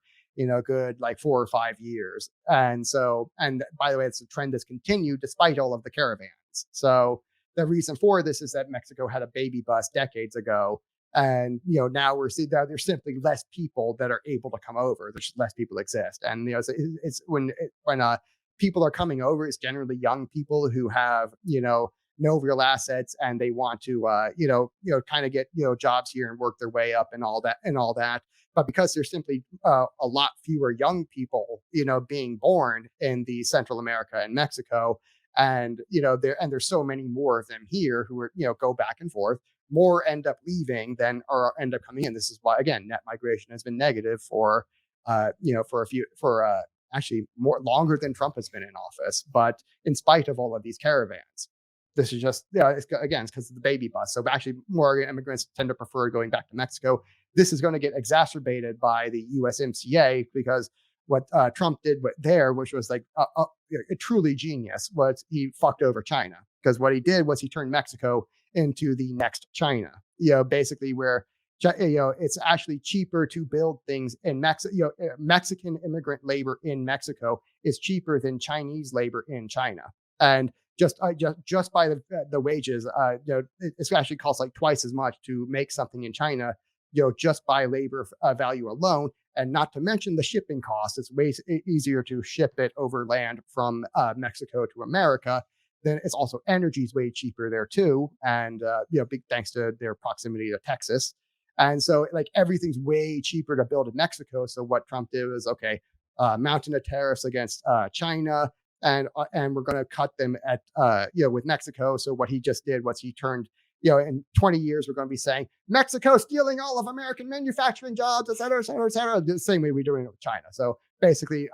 good like 4 or 5 years. And so, and by the way, it's a trend that's continued despite all of the caravans. So, the reason for this is that Mexico had a baby bust decades ago. And, now we're seeing that there's simply less people that are able to come over. There's just less people exist. And, it's when people are coming over, it's generally young people who have, no real assets and they want to, kind of get, jobs here and work their way up and all that. But because there's simply a lot fewer young people, being born in the Central America and Mexico, and there's so many more of them here who are go back and forth, more end up leaving than or end up coming in. This is why, again, net migration has been negative for actually more longer than Trump has been in office. But in spite of all of these caravans, this is just it's because of the baby bust. So actually more immigrants tend to prefer going back to Mexico. This is going to get exacerbated by the USMCA, because what Trump did there, which was like truly genius, was he fucked over China. Because what he did was he turned Mexico into the next China. Basically where it's actually cheaper to build things in Mexico. Mexican immigrant labor in Mexico is cheaper than Chinese labor in China, and just by the wages, it actually costs like twice as much to make something in China, just by labor value alone. And not to mention the shipping costs. It's way easier to ship it over land from Mexico to America. Then it's also energy is way cheaper there too. And, big thanks to their proximity to Texas. And so like everything's way cheaper to build in Mexico. So what Trump did was, okay, mountain of tariffs against China, and we're going to cut them at, with Mexico. So what he just did was he turned, in 20 years, we're going to be saying Mexico stealing all of American manufacturing jobs, et cetera, et cetera, et cetera, the same way we're doing it with China. So basically,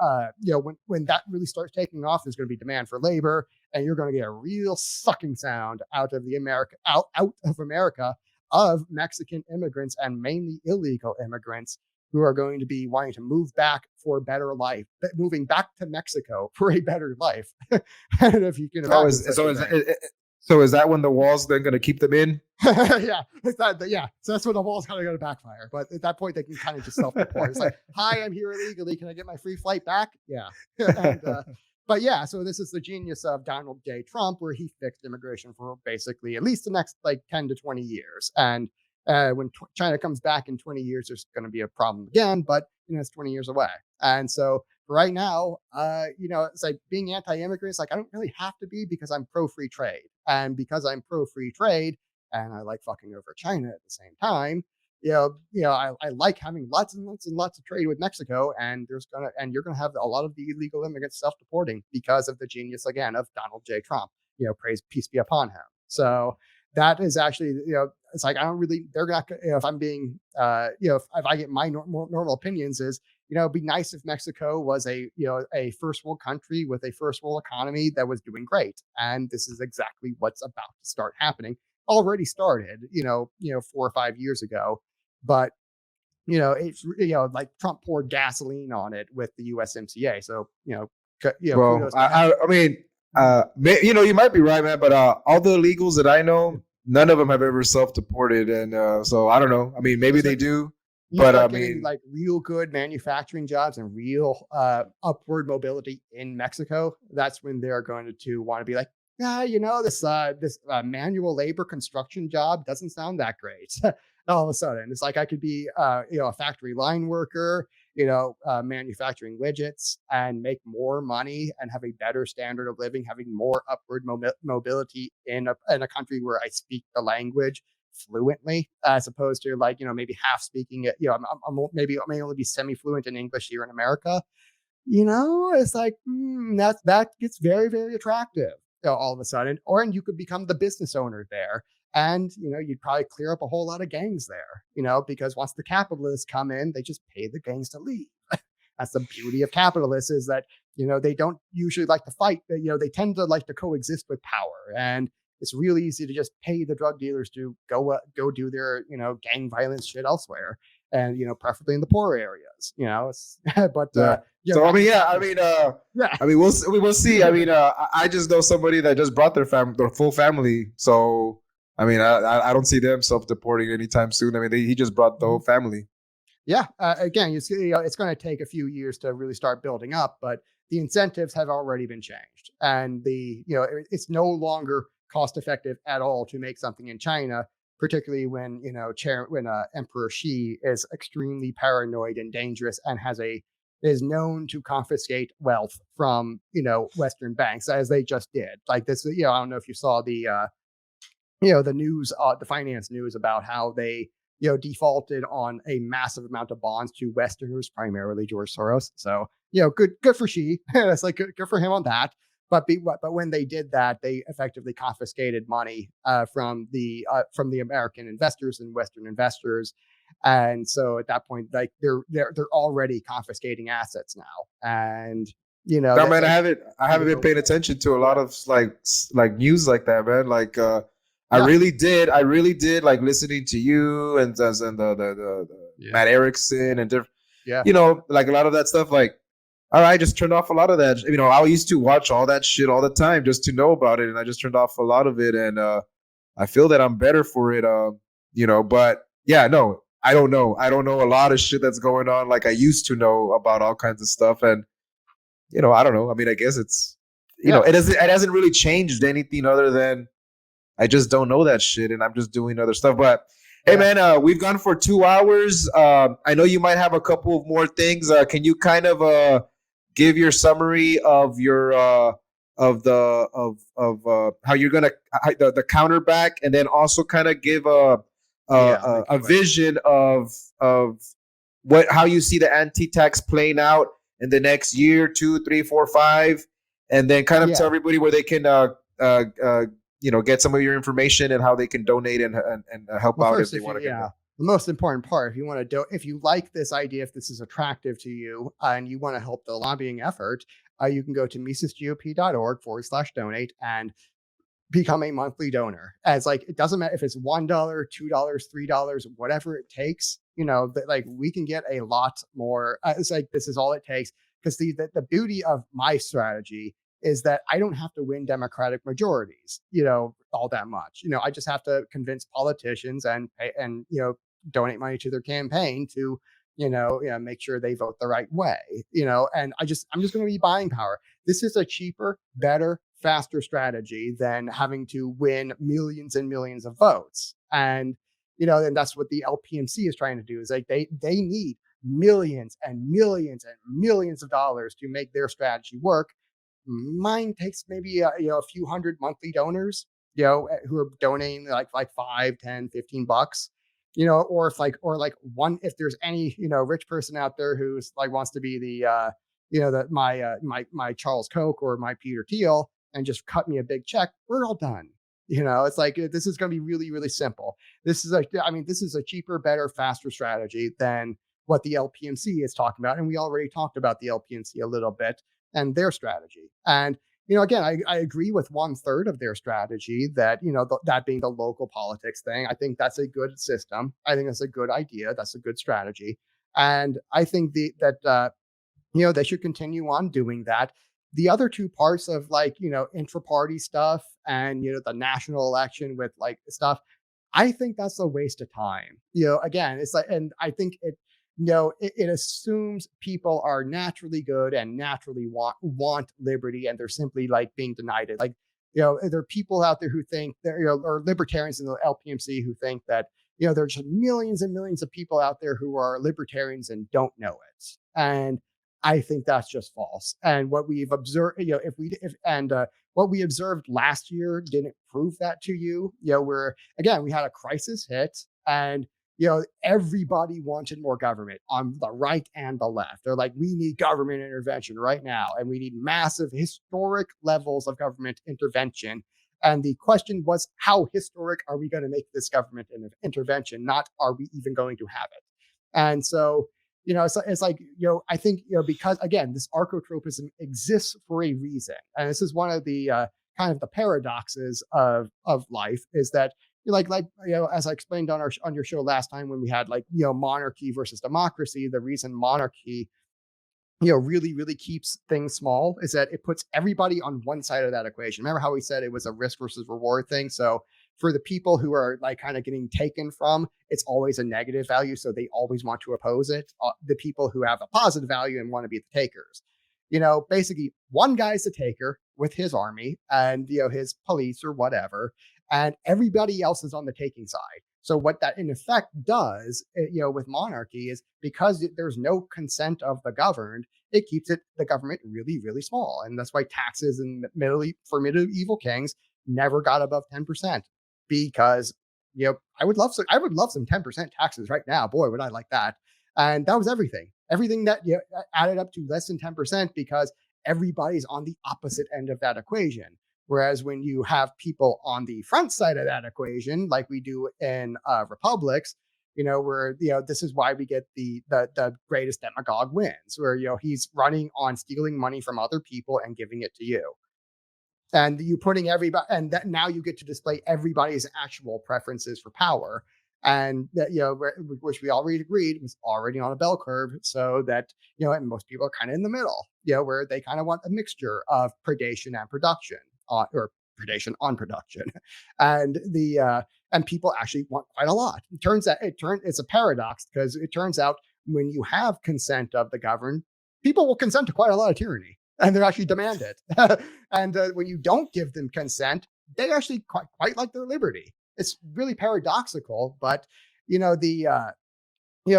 when that really starts taking off, there's going to be demand for labor, and you're going to get a real sucking sound out of America of Mexican immigrants, and mainly illegal immigrants, who are going to be wanting to move back for a better life, moving back to Mexico for a better life. And if you can imagine. So is that when the wall's then going to keep them in? Yeah. So that's when the wall's kind of going to backfire. But at that point, they can kind of just self-report. It's like, hi, I'm here illegally. Can I get my free flight back? Yeah. But yeah, so this is the genius of Donald J. Trump, where he fixed immigration for basically at least the next 10 to 20 years. And when China comes back in 20 years, there's going to be a problem again, but it's 20 years away. And so right now, it's like being anti-immigrant. It's like, I don't really have to be, because I'm pro-free trade. And because I'm pro-free trade and I like fucking over China at the same time, I like having lots and lots and lots of trade with Mexico, and you're gonna have a lot of the illegal immigrants self-deporting because of the genius, again, of Donald J. Trump. Praise, peace be upon him. So that is actually, it's like, they're not, if I'm being, if I get my normal opinions is, it'd be nice if Mexico was a first world country with a first world economy that was doing great. And this is exactly what's about to start happening. Already started, 4 or 5 years ago. But, it's, like Trump poured gasoline on it with the USMCA. So, well, I mean, you might be right, man, but all the illegals that I know, none of them have ever self-deported. And so I don't know. I mean, maybe they do. But I mean, like real good manufacturing jobs and real upward mobility in Mexico, that's when they're going to want to be like, this manual labor construction job doesn't sound that great. All of a sudden, it's like I could be, a factory line worker, manufacturing widgets and make more money and have a better standard of living, having more upward mobility in a country where I speak the language fluently, as opposed to maybe half speaking it. Maybe I may only be semi-fluent in English here in America. It's like that gets very, very attractive all of a sudden. And you could become the business owner there And, you'd probably clear up a whole lot of gangs there, because once the capitalists come in, they just pay the gangs to leave. That's the beauty of capitalists, is that, they don't usually like to fight, but, they tend to like to coexist with power. And it's really easy to just pay the drug dealers to go do their, gang violence shit elsewhere. And, preferably in the poor areas, but, yeah. So, we'll see. I just know somebody that just brought their full family. So, I don't see them self-deporting anytime soon. He just brought the whole family. Yeah. Again, you see, it's going to take a few years to really start building up, but the incentives have already been changed, and it's no longer cost effective at all to make something in China, particularly when Emperor Xi is extremely paranoid and dangerous and is known to confiscate wealth from Western banks, as they just did. Like this, I don't know if you saw the the news, the finance news, about how they defaulted on a massive amount of bonds to Westerners, primarily George Soros. So good for Xi. It's like good for him on that. But when they did that, they effectively confiscated money from the American investors and Western investors, and so at that point, like they're already confiscating assets now. And I haven't been paying attention to a lot of like news like that, man. Like I really did like listening to you and the Matt Erickson and different, like a lot of that stuff. Like, all right, I just turned off a lot of that. I used to watch all that shit all the time just to know about it, and I just turned off a lot of it, and I feel that I'm better for it. But yeah, no, I don't know. I don't know a lot of shit that's going on like I used to know about all kinds of stuff, and I don't know. I guess it's it hasn't really changed anything other than I just don't know that shit, and I'm just doing other stuff. But hey, man, we've gone for 2 hours. I know you might have a couple of more things. Can you kind of give your summary of your how you're gonna the counter back, and then also kind of give a vision of how you see the anti-tax playing out in the next year, 2, 3, 4, 5, and then kind of tell everybody where they can get some of your information and how they can donate and help out if they want to. The most important part, if you want to if you like this idea, if this is attractive to you, and you want to help the lobbying effort, you can go to misesgop.org/donate and become a monthly donor. As it doesn't matter if it's $1, $2, $3, whatever it takes. We can get a lot more. It's like this is all it takes, because the beauty of my strategy is that I don't have to win Democratic majorities, all that much. I just have to convince politicians and donate money to their campaign to, make sure they vote the right way, and I'm just going to be buying power. This is a cheaper, better, faster strategy than having to win millions and millions of votes. And, and that's what the LPMC is trying to do, is like they need millions and millions and millions of dollars to make their strategy work. Mine takes maybe a few hundred monthly donors, who are donating like $5, $10, $15, or if there's any rich person out there who's wants to be the my Charles Koch or my Peter Thiel and just cut me a big check, we're all done. It's like, this is going to be really, really simple. This is a cheaper, better, faster strategy than what the LPMC is talking about, and we already talked about the LPMC a little bit and their strategy. And, again, I agree with 1/3 of their strategy, that, that being the local politics thing. I think that's a good system. I think that's a good idea. That's a good strategy. And I think that they should continue on doing that. The other two parts of intra-party stuff and, the national election with stuff, I think that's a waste of time. Again, it's and I think it assumes people are naturally good and naturally want liberty, and they're simply being denied it. There are people out there who think or libertarians in the LPMC who think that there's millions and millions of people out there who are libertarians and don't know it. And I think that's just false. And what we've observed, what we observed last year didn't prove that to you. Where again we had a crisis hit, and everybody wanted more government on the right and the left. They're like, we need government intervention right now, and we need massive historic levels of government intervention. And the question was, how historic are we going to make this government intervention? Not, are we even going to have it? And so, it's like, I think, because again, this archotropism exists for a reason. And this is one of the kind of the paradoxes of life, is that as I explained on your show last time, when we had monarchy versus democracy, the reason monarchy really keeps things small is that it puts everybody on one side of that equation. Remember how we said it was a risk versus reward thing? So for the people who are kind of getting taken from, it's always a negative value, so they always want to oppose it. The people who have a positive value and want to be the takers, basically one guy's the taker with his army and his police or whatever, and everybody else is on the taking side. So what that in effect does, with monarchy, is because there's no consent of the governed, it keeps the government really small, and that's why taxes for medieval kings never got above 10%, because I would love some 10% taxes right now. Boy, would I like that. And that was everything that added up to less than 10%, because everybody's on the opposite end of that equation. Whereas when you have people on the front side of that equation, like we do in republics, where this is why we get the greatest demagogue wins, where he's running on stealing money from other people and giving it to you, and you putting everybody, and that now you get to display everybody's actual preferences for power, and that which we already agreed was already on a bell curve, so that and most people are kind of in the middle, where they kind of want a mixture of predation and production. Or predation on production, and and people actually want quite a lot. It's a paradox, because it turns out when you have consent of the governed, people will consent to quite a lot of tyranny, and they actually demand it. And when you don't give them consent, they actually quite like their liberty. It's really paradoxical, but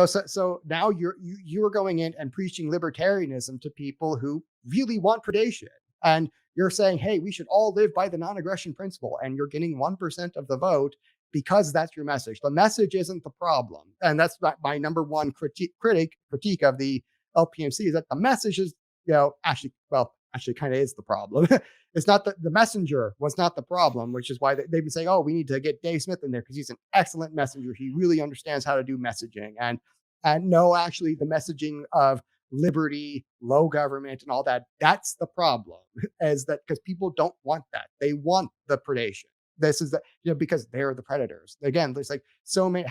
so now you're going in and preaching libertarianism to people who really want predation, and you're saying, hey, we should all live by the non-aggression principle, and you're getting 1% of the vote because that's your message. The message isn't the problem, and that's my number one critique of the LPMC, is that the message is, actually kind of is the problem. It's not the messenger was not the problem, which is why they've been saying, oh, we need to get Dave Smith in there because he's an excellent messenger. He really understands how to do messaging, and no, actually, the messaging of liberty, low government, and all that's the problem, is that because people don't want that. They want the predation. This is because they're the predators. Again, there's so many,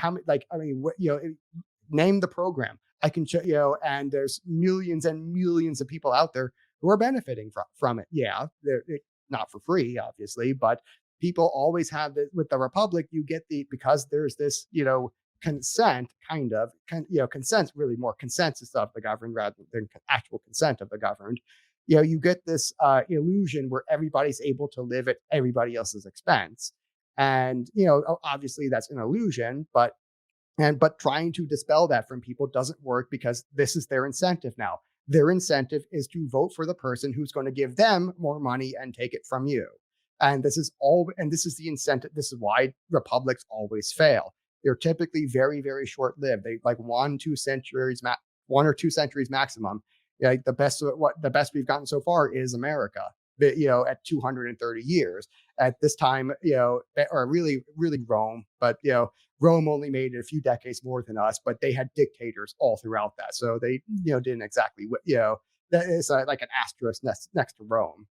name the program. I can show and there's millions and millions of people out there who are benefiting from it. Yeah, they're not for free, obviously, but people always have it. With the Republic, you get because there's this, consent, consent's really more consensus of the governed rather than actual consent of the governed. You get this illusion where everybody's able to live at everybody else's expense, and obviously that's an illusion, but trying to dispel that from people doesn't work, because this is their incentive now. Their incentive is to vote for the person who's going to give them more money and take it from you, and this is the incentive. This is why republics always fail. They're typically very, very short-lived. They 1 or 2 centuries maximum. The best we've gotten so far is America, at 230 years. At this time, or really, really Rome, but Rome only made it a few decades more than us, but they had dictators all throughout that, so they didn't exactly that is like an asterisk next to Rome.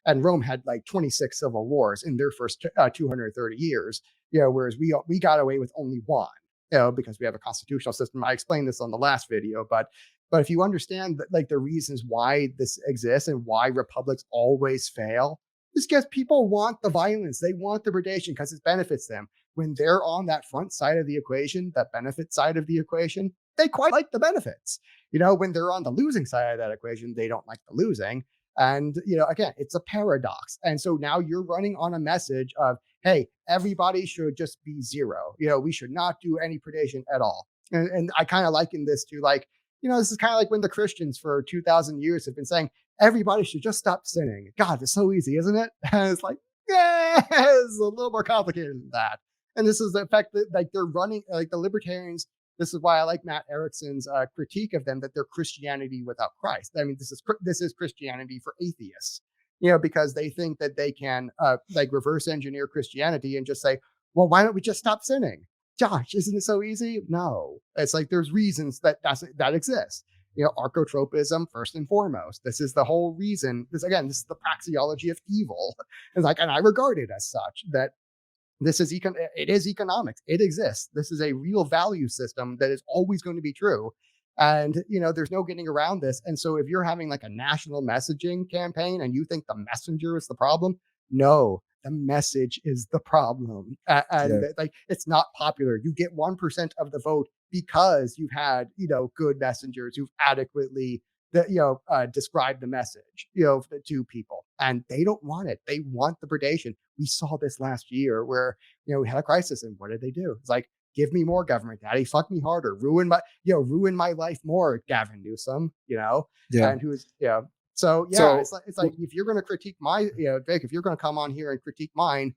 And Rome had 26 civil wars in their first 230 years. Whereas we got away with only one, because we have a constitutional system. I explained this on the last video, but if you understand the reasons why this exists and why republics always fail, it's because people want the violence. They want the predation because it benefits them. When they're on that front side of the equation, that benefit side of the equation, they quite like the benefits. When they're on the losing side of that equation, they don't like the losing. And, again, it's a paradox. And so now you're running on a message of, hey, everybody should just be zero. We should not do any predation at all. And I kind of liken this to this is kind of like when the Christians for 2,000 years have been saying, everybody should just stop sinning. God, it's so easy, isn't it? And it's it's a little more complicated than that. And this is the effect that they're running, the libertarians. This is why I like Matt Erickson's critique of them, that they're Christianity without Christ. I mean, this is Christianity for atheists. because they think that they can like reverse engineer Christianity and just say, well, why don't we just stop sinning? Josh, isn't it so easy? No, it's like there's reasons that exist. Archotropism first and foremost. This is the whole reason. This is the praxeology of evil. It's like, and I regard it as such, that this is it is economics. It exists. This is a real value system that is always going to be true. And, there's no getting around this. And so if you're having like a national messaging campaign and you think the messenger is the problem, no, the message is the problem. Like, it's not popular. You get 1% of the vote because you've had, good messengers who've adequately, described the message, to people, and they don't want it. They want the predation. We saw this last year where, we had a crisis, and what did they do? It's like, give me more government, daddy. Fuck me harder. Ruin my life more, Gavin Newsom. And who's So it's like if you're going to critique my, Vic, if you're going to come on here and critique mine,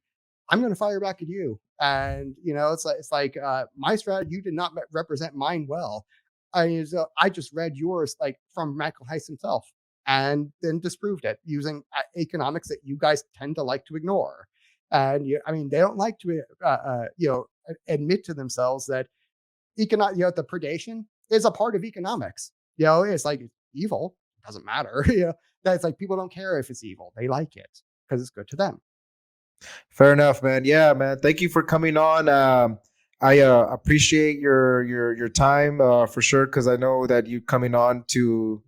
I'm going to fire back at you. And it's like my strategy. You did not represent mine well. I just read yours like from Michael Heiss himself, and then disproved it using economics that you guys tend to like to ignore. And they don't like to admit to themselves that the predation is a part of economics. It's like evil. Doesn't matter. That's like, people don't care if it's evil. They like it because it's good to them. Fair enough, man. Yeah, man. Thank you for coming on. I appreciate your time for sure, because I know that you coming on to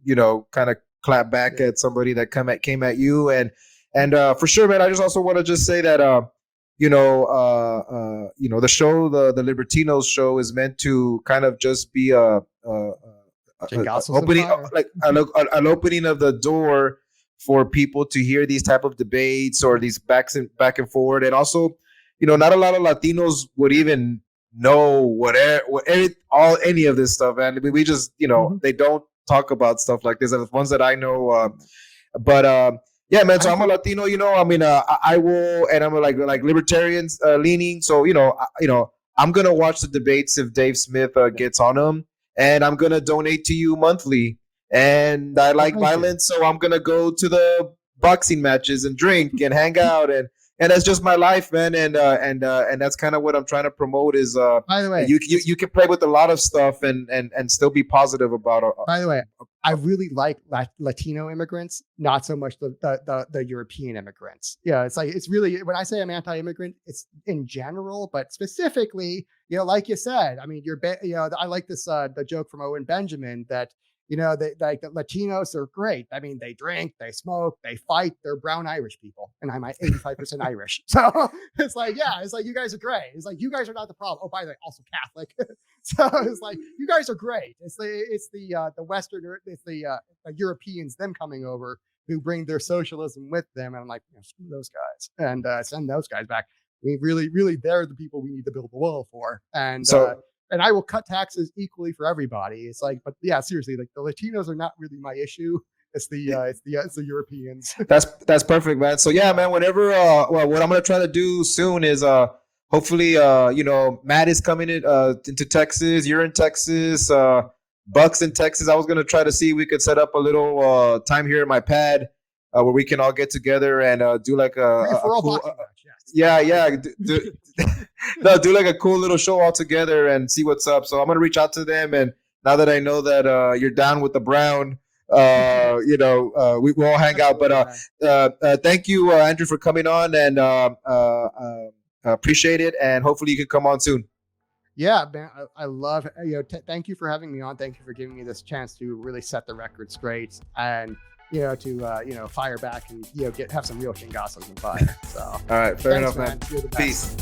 kind of clap back at somebody that came at you, and for sure, man. I just also want to just say that the show, the Libertinos show, is meant to kind of just be opening, like an opening of the door for people to hear these type of debates or these back and forward. And also, not a lot of Latinos would even know any of this stuff. And we just, they don't talk about stuff like this. And the ones that I know, yeah, man. So I'm a Latino, I will, and I'm like libertarians leaning. So, I'm going to watch the debates if Dave Smith gets on them. And I'm going to donate to you monthly. And I like violence, so I'm going to go to the boxing matches and drink and hang out. And that's just my life, man. And that's kind of what I'm trying to promote is, by the way, you can play with a lot of stuff and still be positive about it. By the way, I really like Latino immigrants, not so much the European immigrants. Yeah, it's like, it's really, when I say I'm anti-immigrant, it's in general, but specifically, like you said, I like this the joke from Owen Benjamin that they, like, the Latinos are great. They drink, they smoke, they fight. They're brown Irish people, and I'm 85% Irish. So it's like, you guys are great. It's like, you guys are not the problem. Oh, by the way, also Catholic. So it's like, you guys are great. It's the Western, it's the Europeans, them coming over, who bring their socialism with them. And I'm like, screw those guys, and send those guys back. Really, they're the people we need to build the wall for. And and I will cut taxes equally for everybody. It's like, but yeah, seriously, like, the Latinos are not really my issue. It's the Europeans. That's perfect, man. So yeah, man, whenever what I'm gonna try to do soon is hopefully Matt is coming into Texas. You're in Texas. Buck's in Texas. I was gonna try to see if we could set up a little time here in my pad where we can all get together and do like a cool, do like a cool little show all together and see what's up. So I'm gonna reach out to them, and now that I know that you're down with the brown, we all hang out. But thank you, Andrew, for coming on, and appreciate it. And hopefully you can come on soon. Yeah, man, I love thank you for having me on. Thank you for giving me this chance to really set the record straight, and to fire back and have some real chingazos and fire. So all right, fair enough, man. Peace.